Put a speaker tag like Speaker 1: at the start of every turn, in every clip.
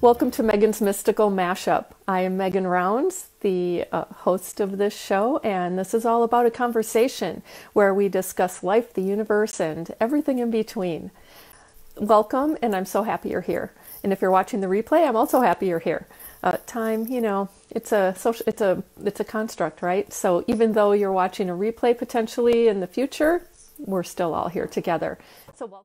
Speaker 1: Welcome to Megan's Mystical Mashup. I am Megan Rounds, the host of this show, and this is all about a conversation where we discuss life, the universe, and everything in between. Welcome, and I'm so happy you're here. And if you're watching the replay, I'm also happy you're here. Time, you know, it's a construct, right? So even though you're watching a replay potentially in the future, we're still all here together. So welcome.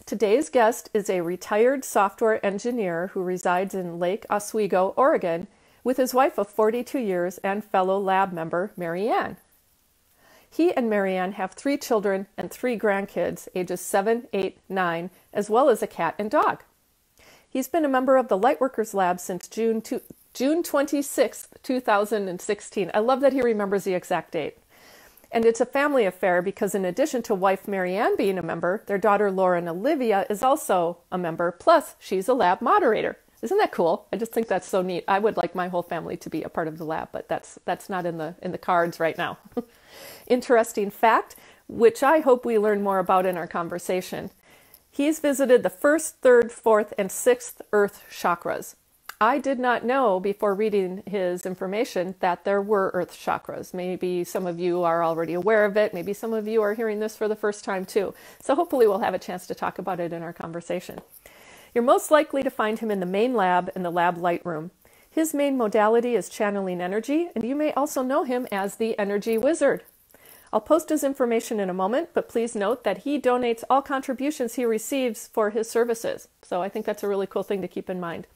Speaker 1: Today's guest is a retired software engineer who resides in Lake Oswego, Oregon, with his wife of 42 years and fellow lab member, Marianne. He and Marianne have 3 children and 3 grandkids, ages 7, 8, 9, as well as a cat and dog. He's been a member of the Lightworkers Lab since June 26, 2016. I love that he remembers the exact date. And it's a family affair because in addition to wife Marianne being a member, their daughter Lauren Olivia is also a member, plus she's a lab moderator. Isn't that cool? I just think that's so neat. I would like my whole family to be a part of the lab, but that's not in the cards right now. Interesting fact, which I hope we learn more about in our conversation. He's visited the 1st, 3rd, 4th, and 6th Earth chakras. I did not know before reading his information that there were Earth chakras. Maybe some of you are already aware of it. Maybe some of you are hearing this for the first time too. So hopefully we'll have a chance to talk about it in our conversation. You're most likely to find him in the main lab in the lab light room. His main modality is channeling energy, and you may also know him as the Energy Wizard. I'll post his information in a moment, but please note that he donates all contributions he receives for his services. So I think that's a really cool thing to keep in mind.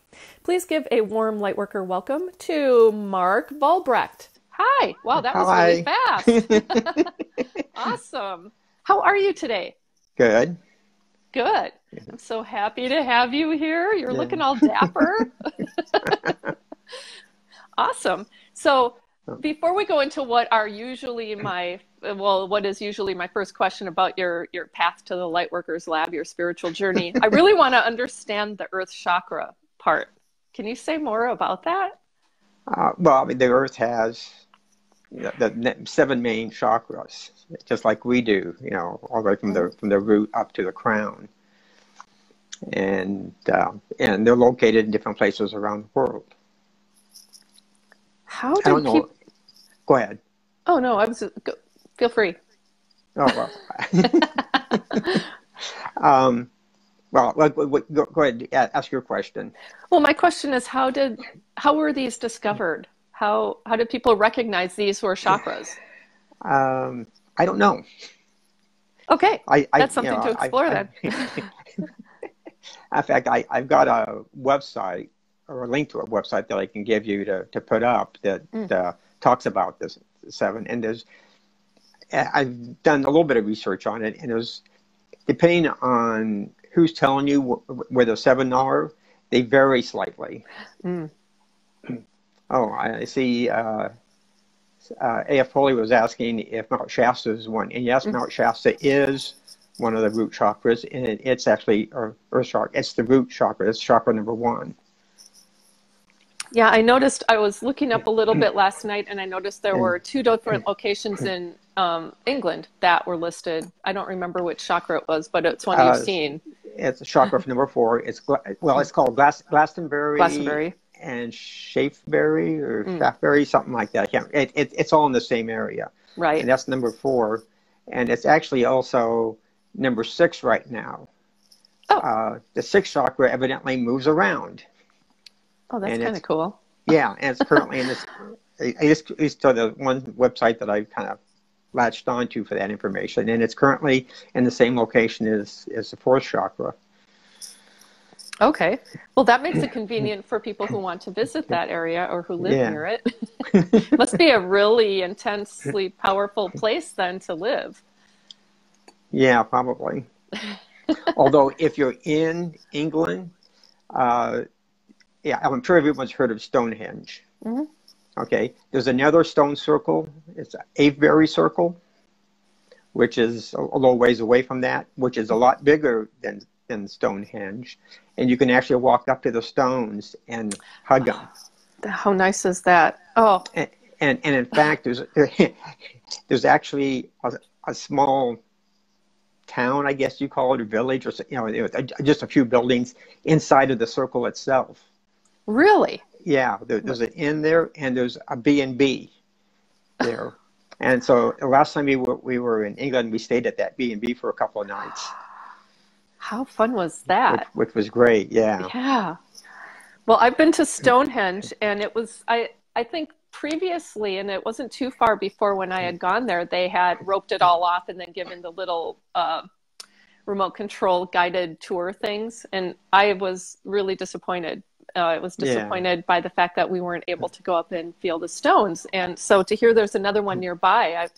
Speaker 1: Please give a warm Lightworker welcome to Mark Vollbrecht. Hi. Wow, that was really fast. Awesome. How are you today?
Speaker 2: Good.
Speaker 1: Good. I'm so happy to have you here. You're looking all dapper. Awesome. So before we go into what is usually my first question about your path to the Lightworkers Lab, your spiritual journey, I really want to understand the Earth chakra part. Can you say more about that?
Speaker 2: Well, I mean, the Earth has the 7 main chakras, just like we do, you know, all the way from the root up to the crown. And they're located in different places around the world.
Speaker 1: How do people...
Speaker 2: Go ahead.
Speaker 1: Oh, no, feel free.
Speaker 2: Oh, well. Well, go ahead, ask your question.
Speaker 1: Well, my question is, how were these discovered? How did people recognize these were chakras?
Speaker 2: I don't know.
Speaker 1: Okay, that's something to explore then.
Speaker 2: In fact, I've got a website or a link to a website that I can give you to put up that talks about this 7. And I've done a little bit of research on it, and there's, depending on who's telling you where the 7 are, they vary slightly. Oh, I see. A.F. Foley was asking if Mount Shasta is one. And yes, Mount Shasta is one of the root chakras, and it's actually Earth chakra. It's the root chakra. It's chakra number 1.
Speaker 1: Yeah, I noticed, I was looking up a little bit last night, and I noticed there were 2 different locations in England that were listed. I don't remember which chakra it was, but it's one you've seen. It's
Speaker 2: chakra number 4. It's called Glastonbury and Shaftesbury or Shaftesbury, something like that. It's all in the same area.
Speaker 1: Right.
Speaker 2: And that's number 4. And it's actually also number 6 right now.
Speaker 1: Oh.
Speaker 2: The 6th chakra evidently moves around.
Speaker 1: Oh, that's kind of cool.
Speaker 2: Yeah, and it's currently in this, at least to the one website that I kind of latched onto for that information, and it's currently in the same location as the 4th chakra.
Speaker 1: Okay. Well, that makes it convenient for people who want to visit that area or who live near it. Must be a really intensely powerful place then to live.
Speaker 2: Yeah, probably. Although if you're in England, I'm sure everyone's heard of Stonehenge. Okay, there's another stone circle. It's Avebury Circle, which is a little ways away from that, which is a lot bigger than Stonehenge. And you can actually walk up to the stones and hug them.
Speaker 1: How nice is that? Oh.
Speaker 2: And in fact, there's actually a small town, I guess you call it, a village, or just a few buildings inside of the circle itself.
Speaker 1: Really?
Speaker 2: Yeah, there's an inn there, and there's a B&B there. And so the last time we were in England, we stayed at that B&B for a couple of nights.
Speaker 1: How fun was that?
Speaker 2: Which was great, yeah.
Speaker 1: Yeah. Well, I've been to Stonehenge, and it was, I think previously, and it wasn't too far before when I had gone there, they had roped it all off and then given the little remote control guided tour things. And I was really disappointed. I was disappointed by the fact that we weren't able to go up and feel the stones. And so to hear there's another one nearby,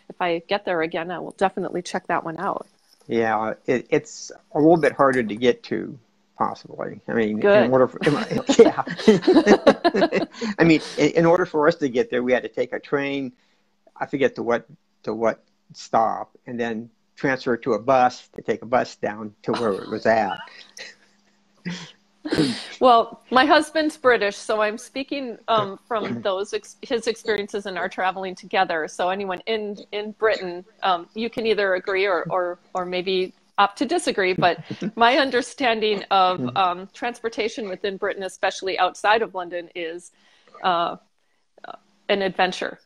Speaker 1: if I get there again, I will definitely check that one out.
Speaker 2: Yeah, it's a little bit harder to get to, possibly. I mean,
Speaker 1: Good.
Speaker 2: in order for, yeah. I mean, in order for us to get there, we had to take a train. I forget to what stop, and then transfer to a bus to take a bus down to where it was at.
Speaker 1: Well, my husband's British, so I'm speaking from his experiences in our traveling together. So anyone in Britain, you can either agree or maybe opt to disagree. But my understanding of transportation within Britain, especially outside of London, is an adventure.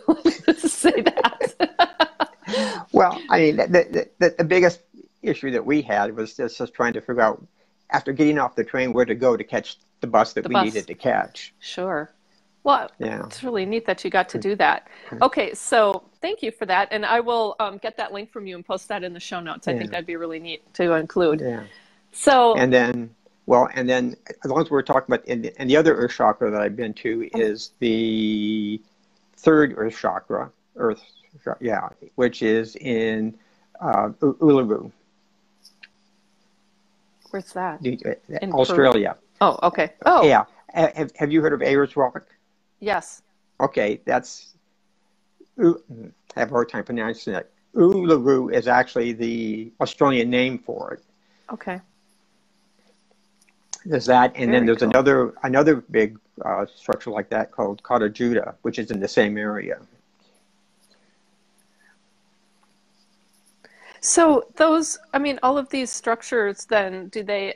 Speaker 1: Let's say that.
Speaker 2: Well, I mean, the biggest issue that we had was just trying to figure out, after getting off the train, where to go to catch the bus that we needed to catch.
Speaker 1: Sure. Well, yeah. It's really neat that you got to do that. Okay, so thank you for that. And I will get that link from you and post that in the show notes. I think that'd be really neat to include. Yeah. So, and then as long as we're talking about, and the other earth chakra that I've been to is the third earth chakra, which is in Uluru. Where's that?
Speaker 2: In Australia.
Speaker 1: Peru? Oh, okay. Oh,
Speaker 2: yeah. Have you heard of Ayers Rock?
Speaker 1: Yes.
Speaker 2: Okay, I have a hard time pronouncing it. Uluru is actually the Australian name for it.
Speaker 1: Okay.
Speaker 2: There's that, and then there's
Speaker 1: cool.
Speaker 2: another big structure like that called Kata Juda, which is in the same area.
Speaker 1: So all of these structures then,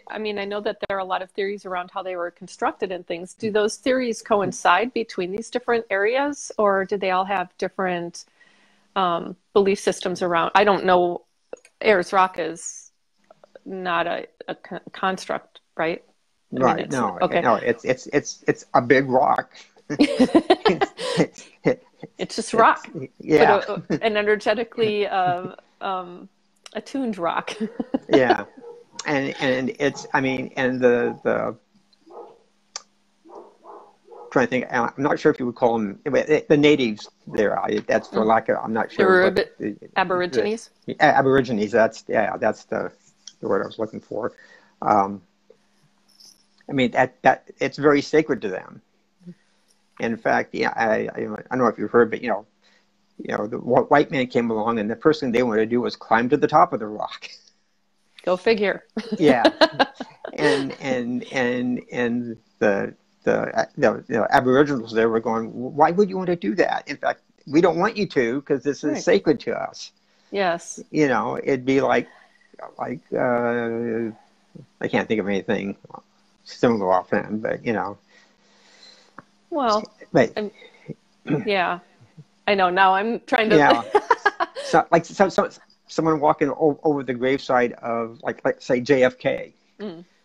Speaker 1: I know that there are a lot of theories around how they were constructed and things. Do those theories coincide between these different areas, or do they all have different belief systems around? I don't know. Ayers Rock is not a construct, right?
Speaker 2: Right. No, it's a big rock.
Speaker 1: It's just rock.
Speaker 2: Yeah.
Speaker 1: But an energetically attuned rock.
Speaker 2: Yeah. And it's, and the trying to think, I'm not sure if you would call them the natives there. That's for lack of, I'm not sure.
Speaker 1: Aborigines?
Speaker 2: Aborigines, that's the word I was looking for. That it's very sacred to them. In fact, I don't know if you've heard, but the white man came along, and the first thing they wanted to do was climb to the top of the rock.
Speaker 1: Go figure.
Speaker 2: Yeah, and the Aboriginals there were going, why would you want to do that? In fact, we don't want you to, because this is sacred to us.
Speaker 1: Yes.
Speaker 2: It'd be like I can't think of anything similar offhand, but
Speaker 1: Well, but yeah, I know. Now I'm trying to.
Speaker 2: Yeah. Someone walking over the graveside of, like say JFK.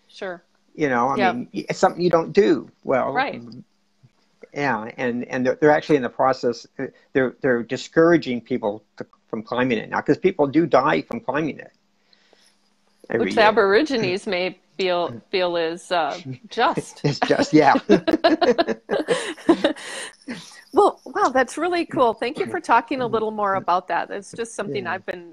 Speaker 1: Sure.
Speaker 2: It's something you don't do. Well,
Speaker 1: right.
Speaker 2: Yeah, and they're actually in the process. They're discouraging people from climbing it now, because people do die from climbing it.
Speaker 1: Which the Aborigines may feel is just.
Speaker 2: It's just, yeah.
Speaker 1: Well, wow, that's really cool. Thank you for talking a little more about that. It's just something I've been,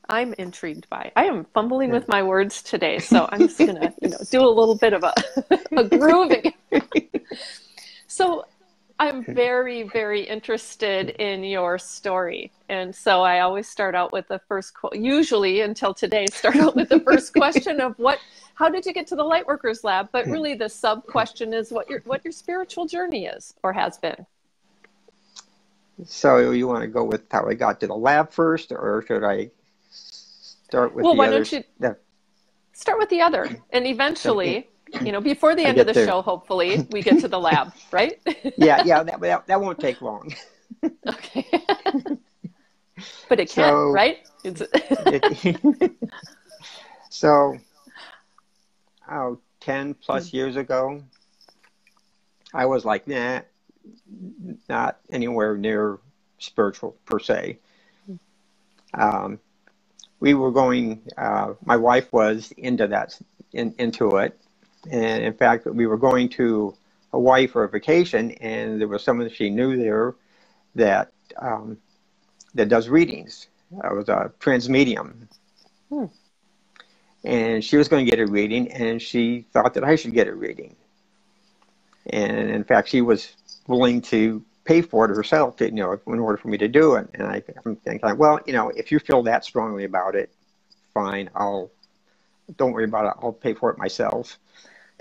Speaker 1: I'm intrigued by. I am fumbling with my words today, so I'm just going to, do a little bit of a grooving. So I'm very, very interested in your story. And so I always start out with the first, usually until today, start out with the first question of how did you get to the Lightworkers Lab? But really the sub question is what your spiritual journey is or has been.
Speaker 2: So you want to go with how I got to the lab first, or should I start with
Speaker 1: Well,
Speaker 2: the
Speaker 1: why
Speaker 2: other
Speaker 1: don't you
Speaker 2: stuff?
Speaker 1: start with the other, and
Speaker 2: So
Speaker 1: eventually, before the
Speaker 2: I
Speaker 1: end of
Speaker 2: get
Speaker 1: the
Speaker 2: there.
Speaker 1: show, hopefully, we get to the lab, right?
Speaker 2: Yeah, that won't take long.
Speaker 1: Okay. But it can,
Speaker 2: So
Speaker 1: right?
Speaker 2: it, so 10 plus years ago, I was like, nah, not anywhere near spiritual per se. Um, we were going. My wife was into that, into it, and in fact, we were going to Hawaii for a vacation, and there was someone she knew there that that does readings. I was a trans medium, and she was going to get a reading, and she thought that I should get a reading. And in fact, she was willing to pay for it herself, in order for me to do it. And I'm thinking, well, if you feel that strongly about it, fine. Don't worry about it. I'll pay for it myself,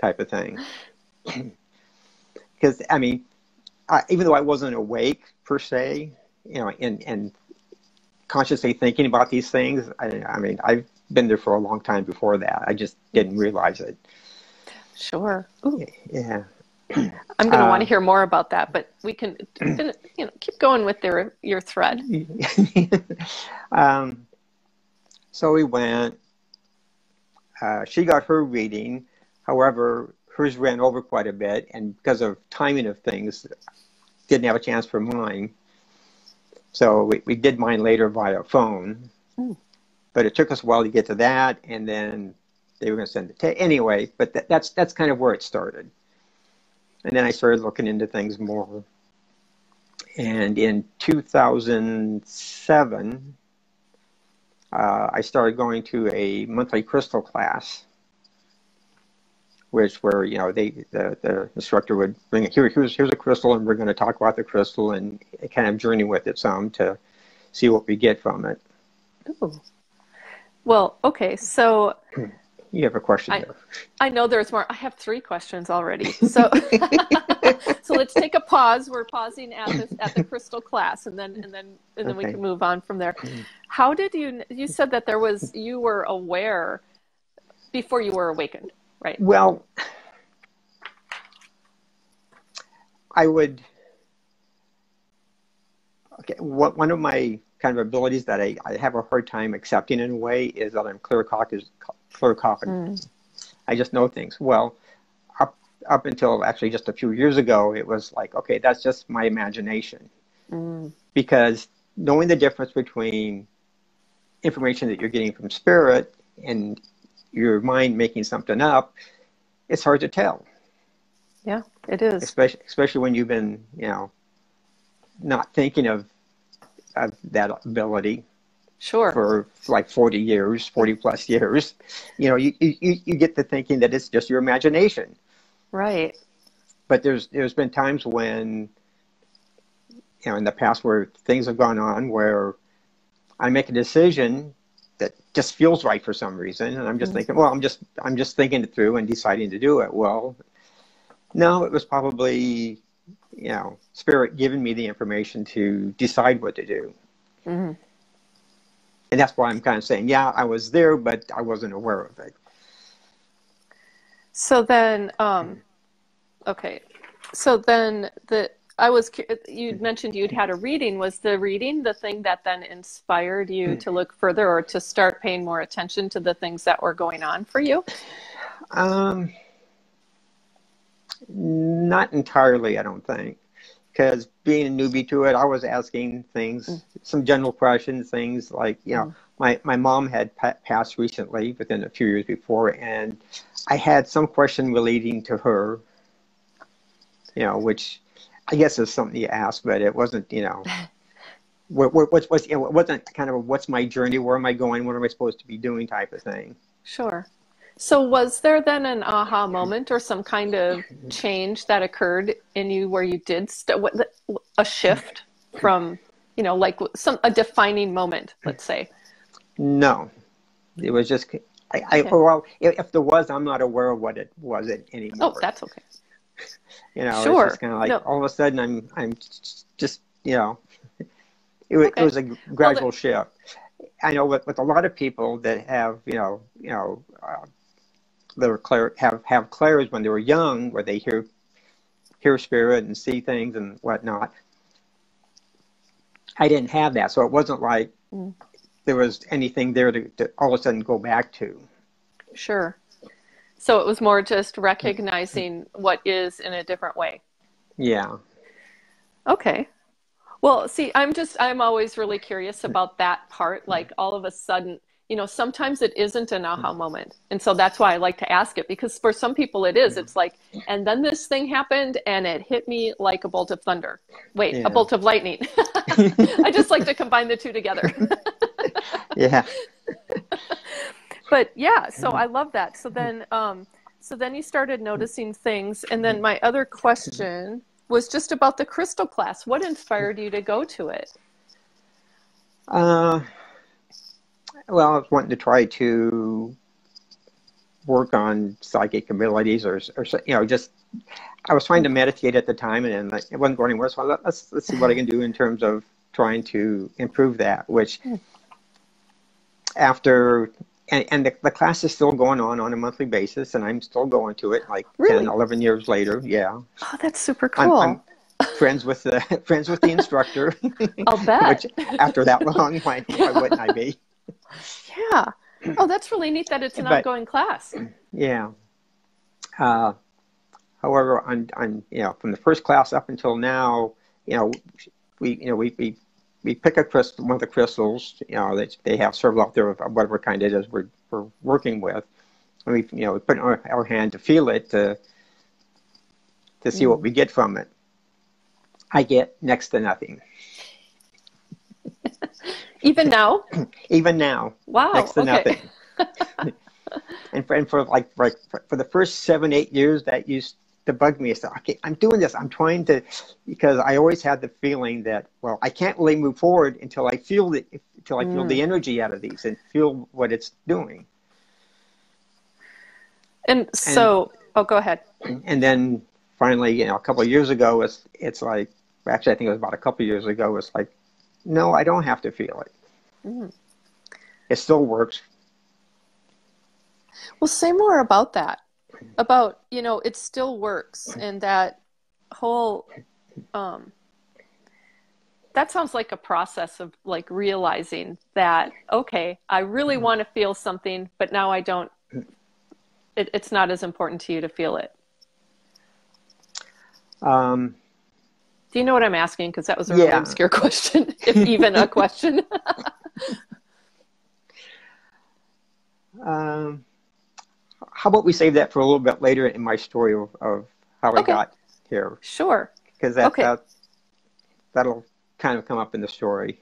Speaker 2: type of thing. Because I mean, even though I wasn't awake per se, and consciously thinking about these things, I mean, I've been there for a long time before that. I just didn't realize it.
Speaker 1: Sure. Ooh.
Speaker 2: Yeah.
Speaker 1: I'm going to want to hear more about that, but we can, keep going with your thread.
Speaker 2: So we went. She got her reading. However, hers ran over quite a bit, and because of timing of things, didn't have a chance for mine. So we did mine later via phone. But it took us a while to get to that, and then they were going to send it anyway. But that's kind of where it started. And then I started looking into things more. And in 2007, I started going to a monthly crystal class, where the instructor would bring here's a crystal, and we're going to talk about the crystal and kind of journey with it some to see what we get from it.
Speaker 1: Ooh. Well, okay, so
Speaker 2: you have a question there.
Speaker 1: I know there's more. I have 3 questions already. So so let's take a pause. We're pausing at the crystal class, and then
Speaker 2: Okay.
Speaker 1: we can move on from there. How did you said that you were aware before you were awakened, right?
Speaker 2: Well, one of my kind of abilities that I have a hard time accepting in a way is that I'm claircognizant. I just know things. Well, up until actually just a few years ago, it was like, okay, that's just my imagination. Because knowing the difference between information that you're getting from spirit and your mind making something up, it's hard to tell.
Speaker 1: Yeah, it is.
Speaker 2: Especially when you've been, not thinking of that ability.
Speaker 1: Sure.
Speaker 2: For like 40 plus years, you get to thinking that it's just your imagination.
Speaker 1: Right.
Speaker 2: But there's been times when, in the past where things have gone on where I make a decision that just feels right for some reason, and I'm just thinking, well, I'm just thinking it through and deciding to do it. Well, no, it was probably, spirit giving me the information to decide what to do.
Speaker 1: Mm-hmm.
Speaker 2: And that's why I'm kind of saying, yeah, I was there, but I wasn't aware of it.
Speaker 1: So then, okay. So then you'd mentioned you'd had a reading. Was the reading the thing that then inspired you to look further or to start paying more attention to the things that were going on for you?
Speaker 2: Not entirely, I don't think. Because being a newbie to it, I was asking things, some general questions, things like, my mom had passed recently, within a few years before, and I had some question relating to her, which I guess is something you ask, but it wasn't, it wasn't kind of what's my journey, where am I going, what am I supposed to be doing type of thing.
Speaker 1: Sure. So was there then an aha moment or some kind of change that occurred in you where you did a shift from, like a defining moment, let's say? No.
Speaker 2: It was just,
Speaker 1: Okay.
Speaker 2: well, if there was, I'm not aware of what it was anymore.
Speaker 1: Oh, that's okay.
Speaker 2: Sure. It's just kind of like,
Speaker 1: No.
Speaker 2: all of a sudden I'm just, It was a gradual shift. I know with a lot of people that have, have clairs when they were young, where they hear spirit and see things and whatnot. I didn't have that, so it wasn't like there was anything there to all of a sudden go back to. Sure.
Speaker 1: So it was more just recognizing what is in a different way.
Speaker 2: Yeah.
Speaker 1: Okay. Well, see, I'm always really curious about that part. Like all of a sudden, sometimes it isn't an aha moment. And so that's why I like to ask it, because for some people it is. It's like, and then this thing happened and it hit me like a bolt of thunder. Wait, a bolt of lightning. I just like to combine the two together.
Speaker 2: Yeah.
Speaker 1: But yeah, so I love that. So then you started noticing things. And then my other question was just about the Krystal class. What inspired you to go to it?
Speaker 2: Well, I was wanting to try to work on psychic abilities, or just I was trying to meditate at the time, and it wasn't going anywhere. So let's see what I can do in terms of trying to improve that. Which after. And the class is still going on a monthly basis, and I'm still going to it like
Speaker 1: really?
Speaker 2: 10, 11 years later. Yeah.
Speaker 1: Oh, that's super cool.
Speaker 2: I'm friends with the instructor.
Speaker 1: I'll bet.
Speaker 2: Which, after that long, why wouldn't I be?
Speaker 1: Yeah. Oh, that's really neat that it's an ongoing class. Yeah.
Speaker 2: However, on from the first class up until now, we pick a crystal, one of the crystals, that they have several out there of whatever kind it is we're working with. And we put in our hand to feel it, to see what we get from it. I get next to nothing.
Speaker 1: Even now?
Speaker 2: Even now.
Speaker 1: Wow.
Speaker 2: Next to nothing. and for the first 7-8 years, that used to bug me. So, okay, I'm doing this. I'm trying to, because I always had the feeling that, well, I can't really move forward until I feel the energy out of these and feel what it's doing.
Speaker 1: And so, go ahead.
Speaker 2: And then finally, a couple of years ago, it's like, actually, I think it was about a couple of years ago, it's like, no, I don't have to feel it. It still works.
Speaker 1: Well, say more about that. About, it still works, and that whole, that sounds like a process of like realizing that, okay, I really want to feel something, but now I don't, it's not as important to you to feel it. Do you know what I'm asking? Because that was a really obscure question, if even a question.
Speaker 2: How about we save that for a little bit later in my story of how I got here?
Speaker 1: Sure.
Speaker 2: Because that'll kind of come up in the story.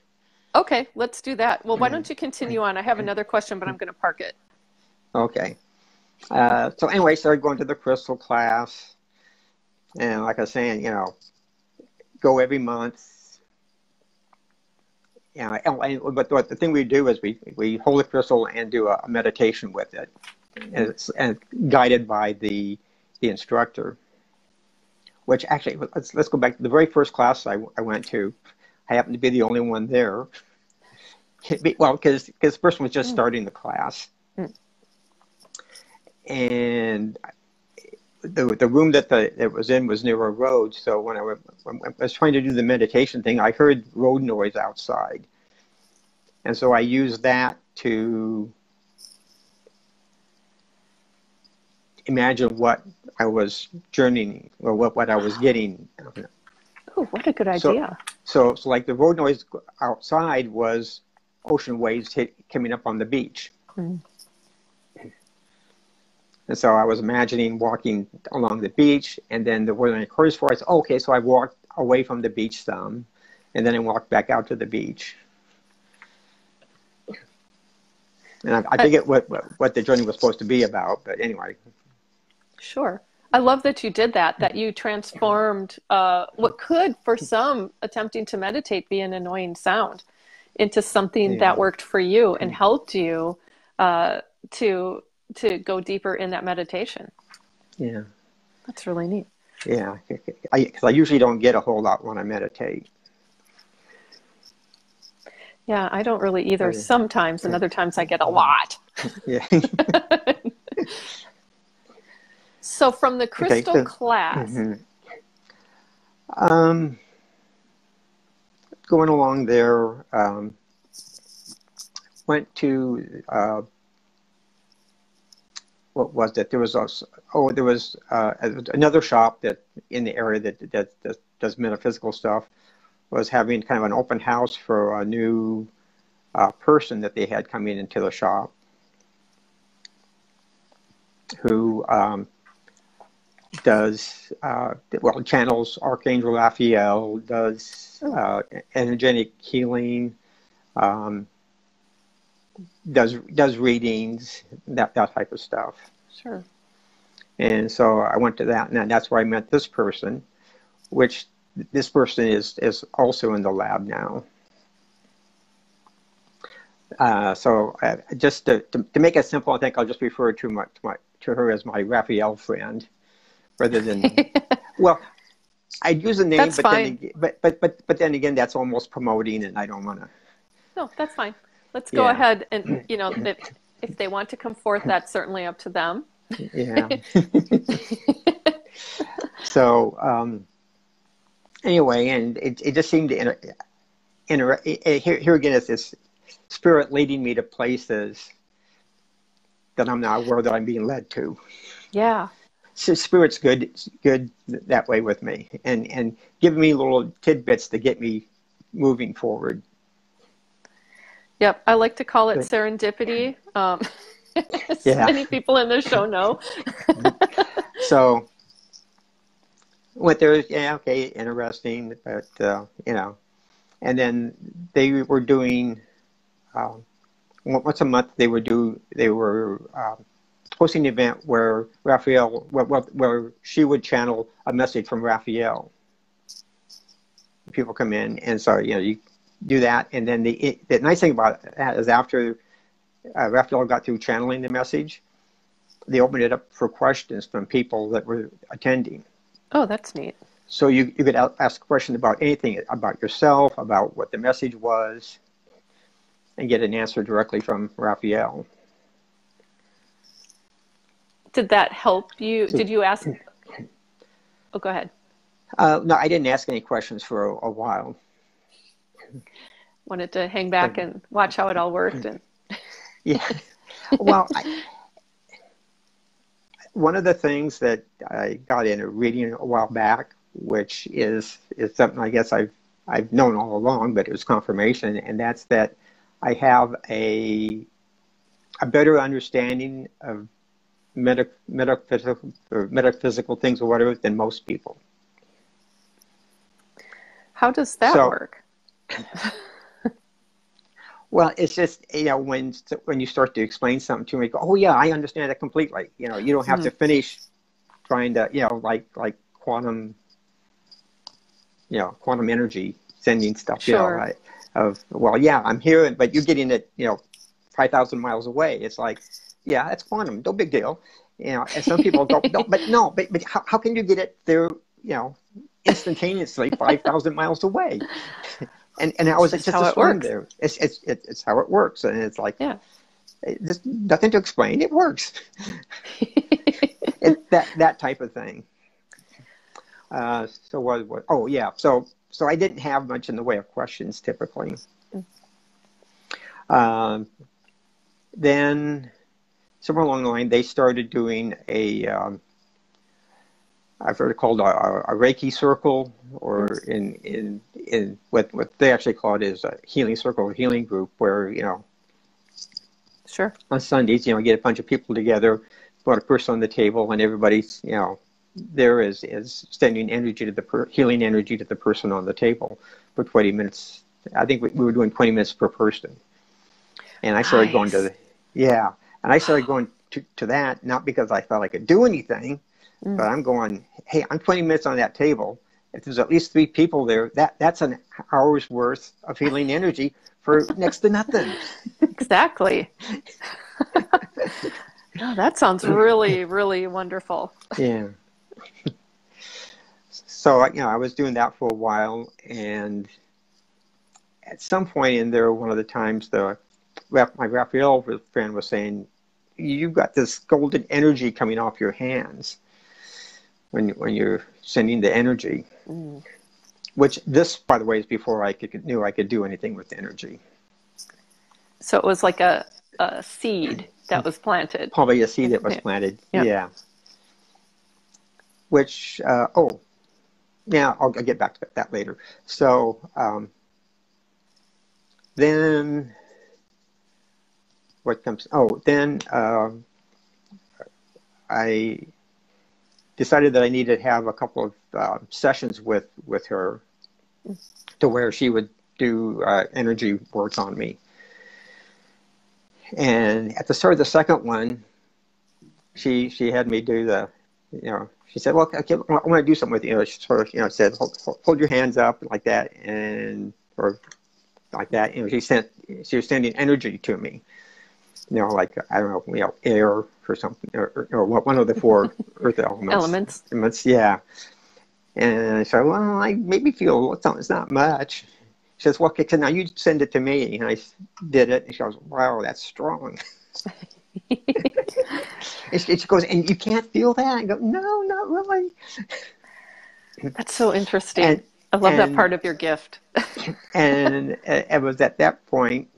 Speaker 1: Okay, let's do that. Well, why don't you continue on? I have another question, but I'm going to park it.
Speaker 2: Okay. So anyway, I started going to the Krystal class. And like I was saying, go every month. But the thing we do is we hold the crystal and do a meditation with it. And guided by the instructor, which actually, let's go back to the very first class I went to. I happened to be the only one there. Well, because the person was just starting the class, and the room that it was in was near a road. So when I was trying to do the meditation thing, I heard road noise outside, and so I used that to imagine what I was journeying, or what I was getting.
Speaker 1: Oh, what a good idea.
Speaker 2: So like the road noise outside was ocean waves coming up on the beach. And so I was imagining walking along the beach, and then the word I heard for, I said, okay, so I walked away from the beach some, and then I walked back out to the beach. And I forget what the journey was supposed to be about, but anyway.
Speaker 1: Sure. I love that you did that you transformed what could, for some attempting to meditate, be an annoying sound into something that worked for you and helped you to go deeper in that meditation. Yeah. That's really neat.
Speaker 2: Yeah. Because I usually don't get a whole lot when I meditate.
Speaker 1: Yeah, I don't really either
Speaker 2: Okay.
Speaker 1: sometimes, and other times I get a lot.
Speaker 2: Yeah.
Speaker 1: So from the
Speaker 2: Okay.
Speaker 1: Krystal class,
Speaker 2: Um, Going along there, went to what was it? There was another shop that in the area that does metaphysical stuff was having kind of an open house for a new person that they had coming into the shop who does channels Archangel Raphael, does energetic healing, does readings, that type of stuff.
Speaker 1: sure.
Speaker 2: And so I went to that, and that's where I met this person, which this person is also in the lab now. So just to make it simple, I think I'll just refer to her as my Raphael friend, rather than well, I'd use a name,
Speaker 1: That's
Speaker 2: but
Speaker 1: fine.
Speaker 2: then again, that's almost promoting, and I don't want to.
Speaker 1: No, that's fine. Let's go
Speaker 2: Yeah,
Speaker 1: ahead and, if they want to come forth, that's certainly up to them.
Speaker 2: yeah. So anyway, and it just seemed to here again, it's this spirit leading me to places that I'm not aware that I'm being led to.
Speaker 1: Yeah.
Speaker 2: So spirit's good that way with me, and giving me little tidbits to get me moving forward.
Speaker 1: Yep. I like to call it serendipity. As
Speaker 2: Yeah.
Speaker 1: many people in the show know.
Speaker 2: So went there, yeah, okay, interesting, but and then they were doing once a month. They were hosting an event where Raphael, where she would channel a message from Raphael. People come in, and so you do that, and then the nice thing about that is after Raphael got through channeling the message, they opened it up for questions from people that were attending.
Speaker 1: Oh, that's neat.
Speaker 2: So you could ask a question about anything, about yourself, about what the message was, and get an answer directly from Raphael.
Speaker 1: Did that help you?
Speaker 2: So,
Speaker 1: Did you ask? Oh, go ahead.
Speaker 2: no, I didn't ask any questions for a while.
Speaker 1: Wanted to hang back and watch how it all worked. And
Speaker 2: yeah, well, one of the things that I got in a reading a while back, which is something I guess I've known all along, but it was confirmation, and that's that I have a better understanding of metaphysical things or whatever than most people.
Speaker 1: how does that work?
Speaker 2: Well, it's just when you start to explain something to me, go, oh yeah, I understand it completely. You don't have to finish trying to like quantum quantum energy sending stuff.
Speaker 1: Sure.
Speaker 2: Right? I'm here, but you're getting it 5,000 miles away. It's like, yeah, that's quantum, no big deal. And some people go, no, but how can you get it there? Instantaneously 5,000 miles away. And how is it just a storm there? It's how it works, and it's like,
Speaker 1: yeah,
Speaker 2: there's nothing to explain. It works. It's that type of thing. So what? Oh yeah. So I didn't have much in the way of questions typically. Then somewhere along the line, they started doing I've heard it called a Reiki circle, or in what they actually call it is a healing circle or healing group, where
Speaker 1: sure,
Speaker 2: on Sundays get a bunch of people together, put a person on the table, and everybody's there is sending energy to healing energy to the person on the table for 20 minutes. I think we were doing 20 minutes per person, and I started going to to that, not because I felt I could do anything. But I'm going, hey, I'm 20 minutes on that table. If there's at least 3 people there, that's an hour's worth of healing energy for next to nothing.
Speaker 1: Exactly. Oh, that sounds really, really wonderful.
Speaker 2: Yeah. So I was doing that for a while, and at some point in there, one of the times, my Raphael friend was saying, "You've got this golden energy coming off your hands when you're sending the energy." Which this, by the way, is before I knew I could do anything with energy.
Speaker 1: So it was like a seed that was planted.
Speaker 2: Probably a seed that was planted. Yeah. Which, I'll get back to that later. So then what comes? I decided that I needed to have a couple of sessions with her to where she would do energy work on me. And at the start of the second one, she had me do she said, "Well, okay, I want to do something with you." She sort of, said, hold your hands up like that, or like that. She was sending energy to me. Like, I don't know, air or something, or one of the four earth elements. Yeah. And I said, "Well, I maybe feel it's not much." She says, "Well, okay, so now you send it to me." And I did it, and she goes, "Wow, that's strong." And she goes, "And you can't feel that?" I go, "No, not really."
Speaker 1: That's so interesting. I love that part of your gift.
Speaker 2: And it was at that point,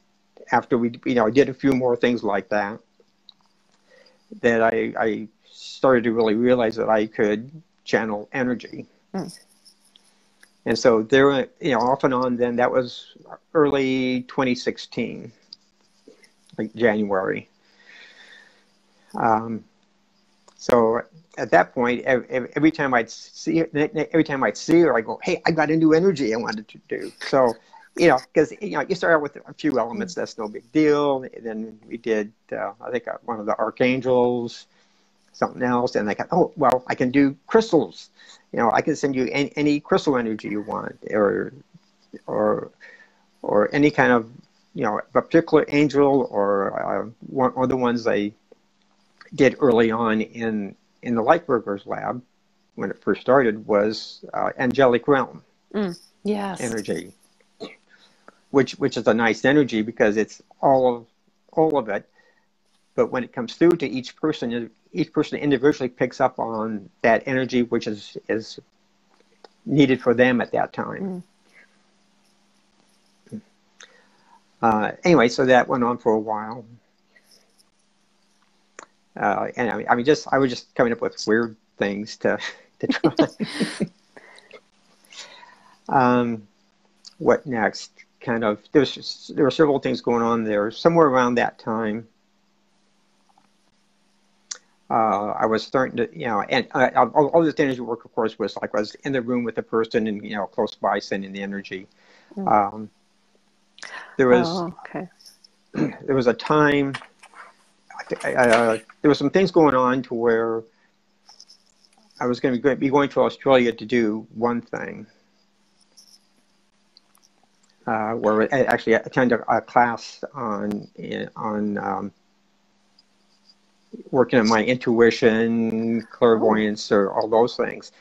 Speaker 2: after we, did a few more things like that, that I started to really realize that I could channel energy. And so there, off and on, then that was early 2016, like January. So at that point, every time I'd see her, I go, "Hey, I got a new energy I wanted to do." So, because you start out with a few elements, that's no big deal. And then we did, I think, one of the archangels, something else, and I got, "Oh, well, I can do crystals. I can send you any crystal energy you want, or any kind of, a particular angel, or one of the ones I did early on in the Lightworkers lab when it first started was angelic realm energy, which is a nice energy because it's all of it. But when it comes through to each person individually picks up on that energy which is needed for them at that time. Anyway, so that went on for a while. And I was just coming up with weird things to try. What next? There were several things going on there. Somewhere around that time, I was starting to, and all this energy work, of course, was like I was in the room with the person and, close by sending the energy. There was there was a time, there was some things going on to where I was going to be going to Australia to do one thing, where I actually attended a class on working on my intuition, clairvoyance, or all those things.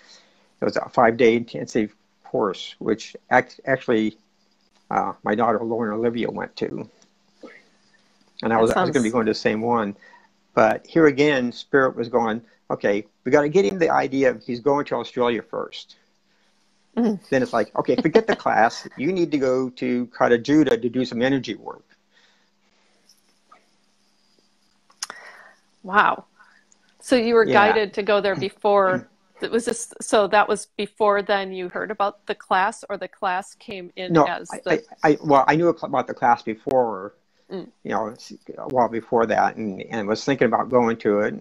Speaker 2: It was a 5-day intensive course, which actually my daughter Lauren Olivia went to. And I was going to be going to the same one. But here again, Spirit was going, okay, we got to get him the idea of he's going to Australia first. Then it's like, okay, forget the class. You need to go to Candid to do some energy work.
Speaker 1: Wow. So you were guided to go there before. So that was before then you heard about the class, or the class came in as the...
Speaker 2: I knew about the class before, a while before that, and was thinking about going to it,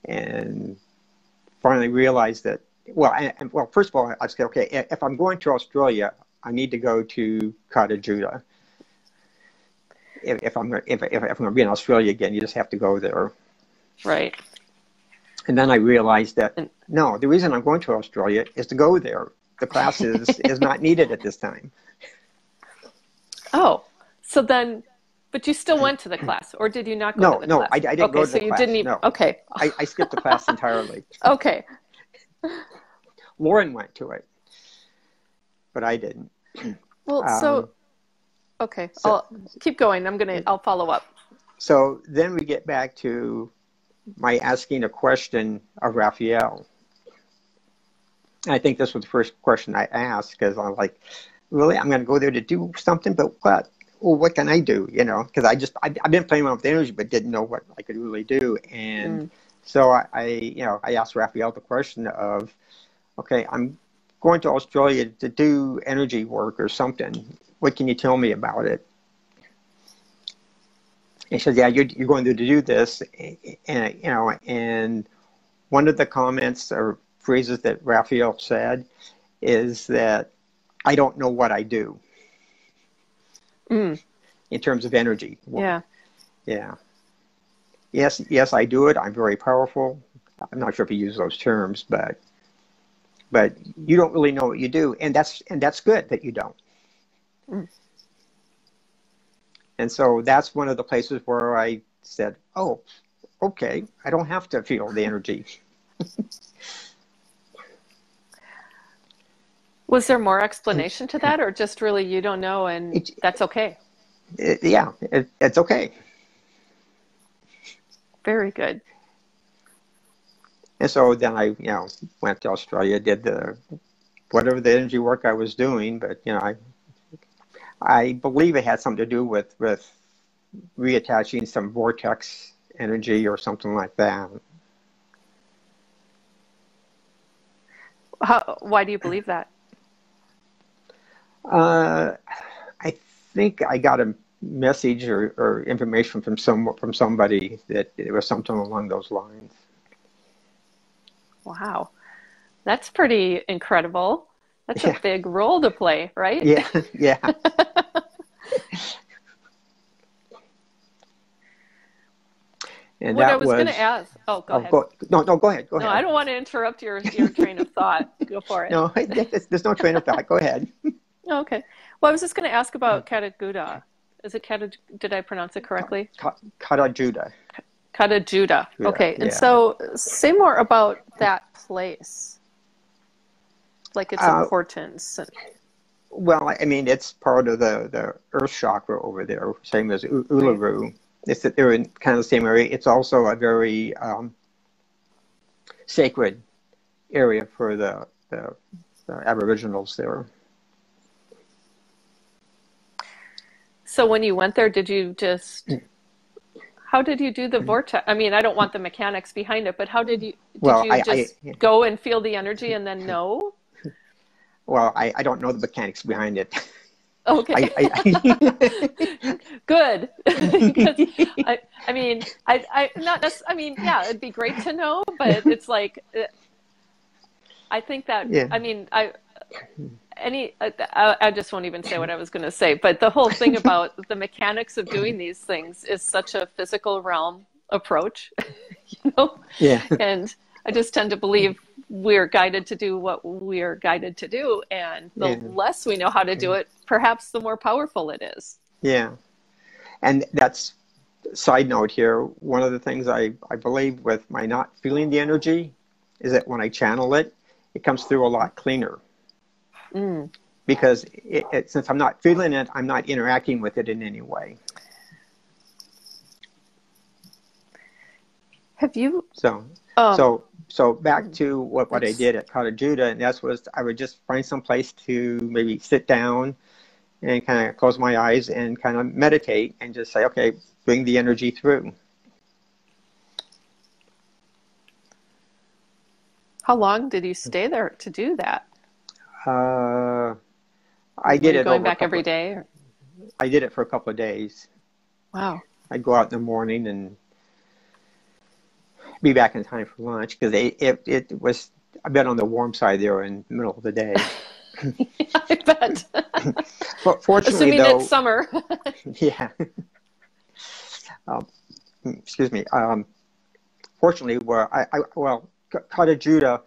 Speaker 2: and finally realized that, well, first of all, I said, okay, if I'm going to Australia, I need to go to Candid. If I'm going to be in Australia again, you just have to go there.
Speaker 1: Right.
Speaker 2: And then I realized that, no, the reason I'm going to Australia is to go there. The class is not needed at this time.
Speaker 1: Oh, so then, but you still went to the class, or did you not go to the class?
Speaker 2: I didn't go to the class. Okay, so you didn't even,
Speaker 1: okay.
Speaker 2: I skipped the class entirely.
Speaker 1: Okay.
Speaker 2: Lauren went to it, but I didn't.
Speaker 1: Well, so Okay, I'll keep going. I'll follow up.
Speaker 2: So then we get back to my asking a question of Raphael. I think this was the first question I asked, because I'm like, really, I'm going to go there to do something, but what? Well, what can I do? You know, because I've been playing around with energy, but didn't know what I could really do. And so I asked Raphael the question of, okay, I'm going to Australia to do energy work or something. What can you tell me about it? And he said, yeah, you're going to do this. And, you know, and one of the comments or phrases that Raphael said is that I don't know what I do in terms of energy.
Speaker 1: Yeah.
Speaker 2: Yeah. Yes, I do it. I'm very powerful. I'm not sure if he used those terms, but you don't really know what you do, and that's good that you don't. And so that's one of the places where I said, oh, okay, I don't have to feel the energy.
Speaker 1: Was there more explanation to that, or just really you don't know and that's okay?
Speaker 2: It's okay.
Speaker 1: Very good.
Speaker 2: And so then I, went to Australia, did whatever the energy work I was doing, but I believe it had something to do with reattaching some vortex energy or something like that.
Speaker 1: Why do you believe that?
Speaker 2: I think I got a message or information from somebody that it was something along those lines.
Speaker 1: Wow, that's pretty incredible. That's a big role to play, right?
Speaker 2: Yeah. And
Speaker 1: what I was going to ask. Oh, go ahead.
Speaker 2: Go ahead.
Speaker 1: No, I don't want to interrupt your train of thought. Go for it.
Speaker 2: No, there's no train of thought. Go ahead.
Speaker 1: Okay. Well, I was just going to ask about Katajuda. Is it did I pronounce it correctly?
Speaker 2: Katajuda.
Speaker 1: Katajuda. Okay. And so say more about that place, like its importance.
Speaker 2: Well, I mean, it's part of the Earth chakra over there, same as Uluru. Right. They're in kind of the same area. It's also a very sacred area for the Aboriginals there.
Speaker 1: So when you went there, how did you do the vortex? I mean, I don't want the mechanics behind it, but how did you go and feel the energy and then know?
Speaker 2: Well, I don't know the mechanics behind it.
Speaker 1: Okay. Good. It'd be great to know, but it's like, I think that, I just won't even say what I was going to say, but the whole thing about the mechanics of doing these things is such a physical realm approach,
Speaker 2: Yeah.
Speaker 1: And I just tend to believe we're guided to do what we're guided to do, and the less we know how to do it, perhaps the more powerful it is.
Speaker 2: Yeah. And that's, side note here, one of the things I believe with my not feeling the energy is that when I channel it, it comes through a lot cleaner. Because since I'm not feeling it, I'm not interacting with it in any way.
Speaker 1: Have you?
Speaker 2: So back to what I did at Katajuda, and I would just find some place to maybe sit down and kind of close my eyes and kind of meditate and just say, okay, bring the energy through.
Speaker 1: How long did you stay there to do that?
Speaker 2: I did it
Speaker 1: going back every day? Or?
Speaker 2: I did it for a couple of days.
Speaker 1: Wow.
Speaker 2: I'd go out in the morning and be back in time for lunch, because it was a bit on the warm side there in the middle of the day.
Speaker 1: I bet.
Speaker 2: Fortunately,
Speaker 1: assuming it's summer.
Speaker 2: Yeah. Excuse me. Fortunately, Katajuda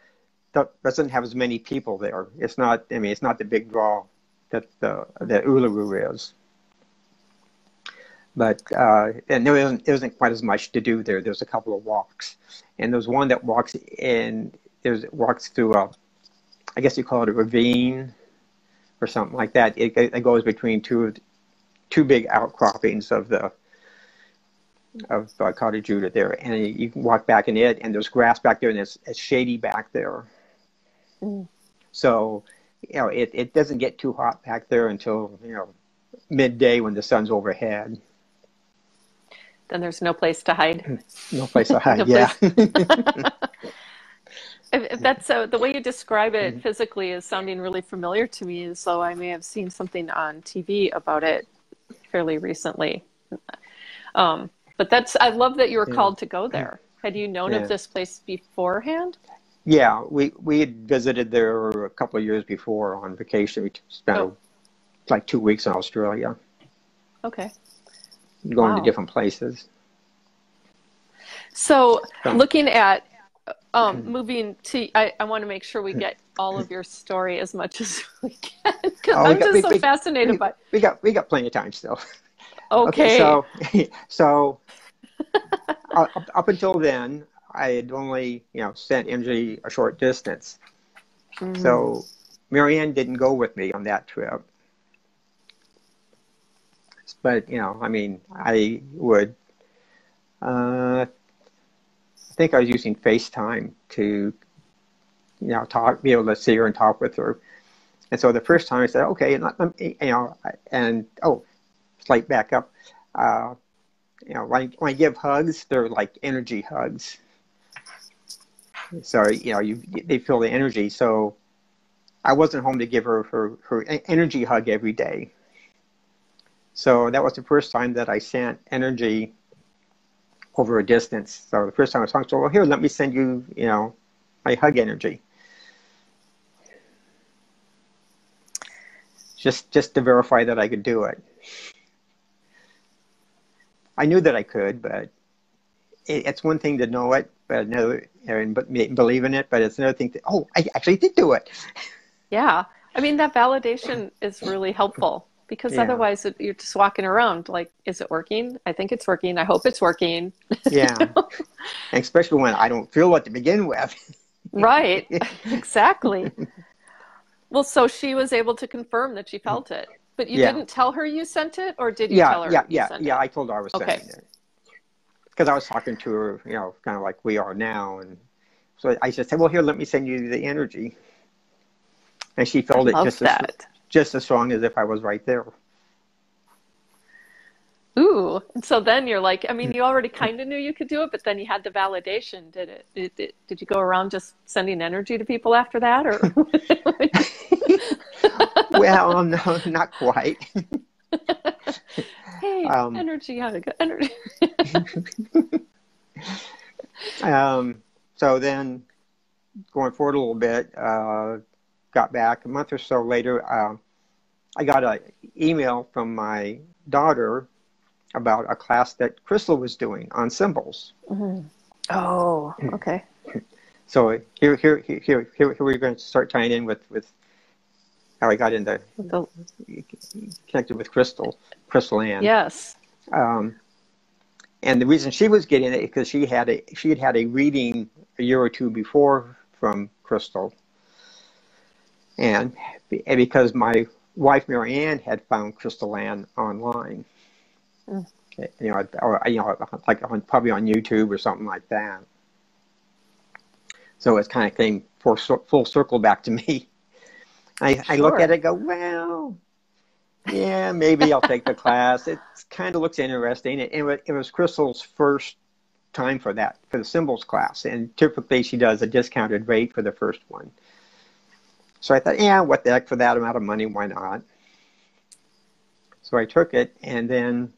Speaker 2: doesn't have as many people there. It's not. I mean, it's not the big draw that Uluru is. But and there isn't quite as much to do there. There's a couple of walks, and there's one that walks through I guess you call it a ravine or something like that. It goes between two two big outcroppings of Cottage Judah there, and you can walk back in it, and there's grass back there, and it's shady back there. So, you know, it doesn't get too hot back there until, you know, midday when the sun's overhead.
Speaker 1: Then there's no place to hide.
Speaker 2: No place to hide.
Speaker 1: No
Speaker 2: Yeah.
Speaker 1: If that's the way you describe it physically is sounding really familiar to me, as though I may have seen something on TV about it fairly recently. But I love that you were called to go there. Had you known of this place beforehand?
Speaker 2: Yeah, we had visited there a couple of years before on vacation. We spent like 2 weeks in Australia.
Speaker 1: Okay.
Speaker 2: Going to different places.
Speaker 1: So looking at moving to, I want to make sure we get all of your story as much as we can, because I'm just fascinated by.
Speaker 2: We got plenty of time still.
Speaker 1: Okay.
Speaker 2: So up until then, I had only, you know, sent energy a short distance. So Marianne didn't go with me on that trip. But, you know, I mean, I would, I think I was using FaceTime to, you know, be able to see her and talk with her. And so the first time I said, okay, you know, and, slight back up. You know, when I give hugs, they're like energy hugs. So, you know, they feel the energy. So I wasn't home to give her energy hug every day. So that was the first time that I sent energy over a distance. So the first time I was talking to her, well, here, let me send you, you know, my hug energy. Just to verify that I could do it. I knew that I could, but it's one thing to know it, but another, and believe in it, but it's another thing to, I actually did do it.
Speaker 1: Yeah. I mean, that validation is really helpful. Because otherwise you're just walking around like, is it working? I think it's working. I hope it's working.
Speaker 2: Yeah. You know? And especially when I don't feel it to begin with.
Speaker 1: Right. Exactly. Well, so she was able to confirm that she felt it. But you didn't tell her you sent it? Or did you tell her you sent it? Yeah,
Speaker 2: I told her I was sending it. Because I was talking to her, you know, kind of like we are now. And so I just said, well, here, let me send you the energy. And she felt it just as strong as if I was right there.
Speaker 1: Ooh. And so then you're like, I mean, you already kind of knew you could do it, but then you had the validation. Did you go around just sending energy to people after that? Or
Speaker 2: Well, no, not quite.
Speaker 1: Hey, energy.
Speaker 2: So then going forward a little bit, got back a month or so later, I got an email from my daughter about a class that Krystal was doing on symbols.
Speaker 1: Oh, okay.
Speaker 2: So here we're going to start tying in with how I got into connected with Krystal Ann.
Speaker 1: Yes.
Speaker 2: And the reason she was getting it because she had had a reading a year or two before from Krystal. And because my wife Marianne had found Krystal Ann online, you know, like probably on YouTube or something like that. So it kind of came full circle back to me. I look at it and go, well, yeah, maybe I'll take the class. It kind of looks interesting. It was Krystal's first time for the symbols class, and typically she does a discounted rate for the first one. So I thought, yeah, what the heck, for that amount of money, why not? So I took it, and then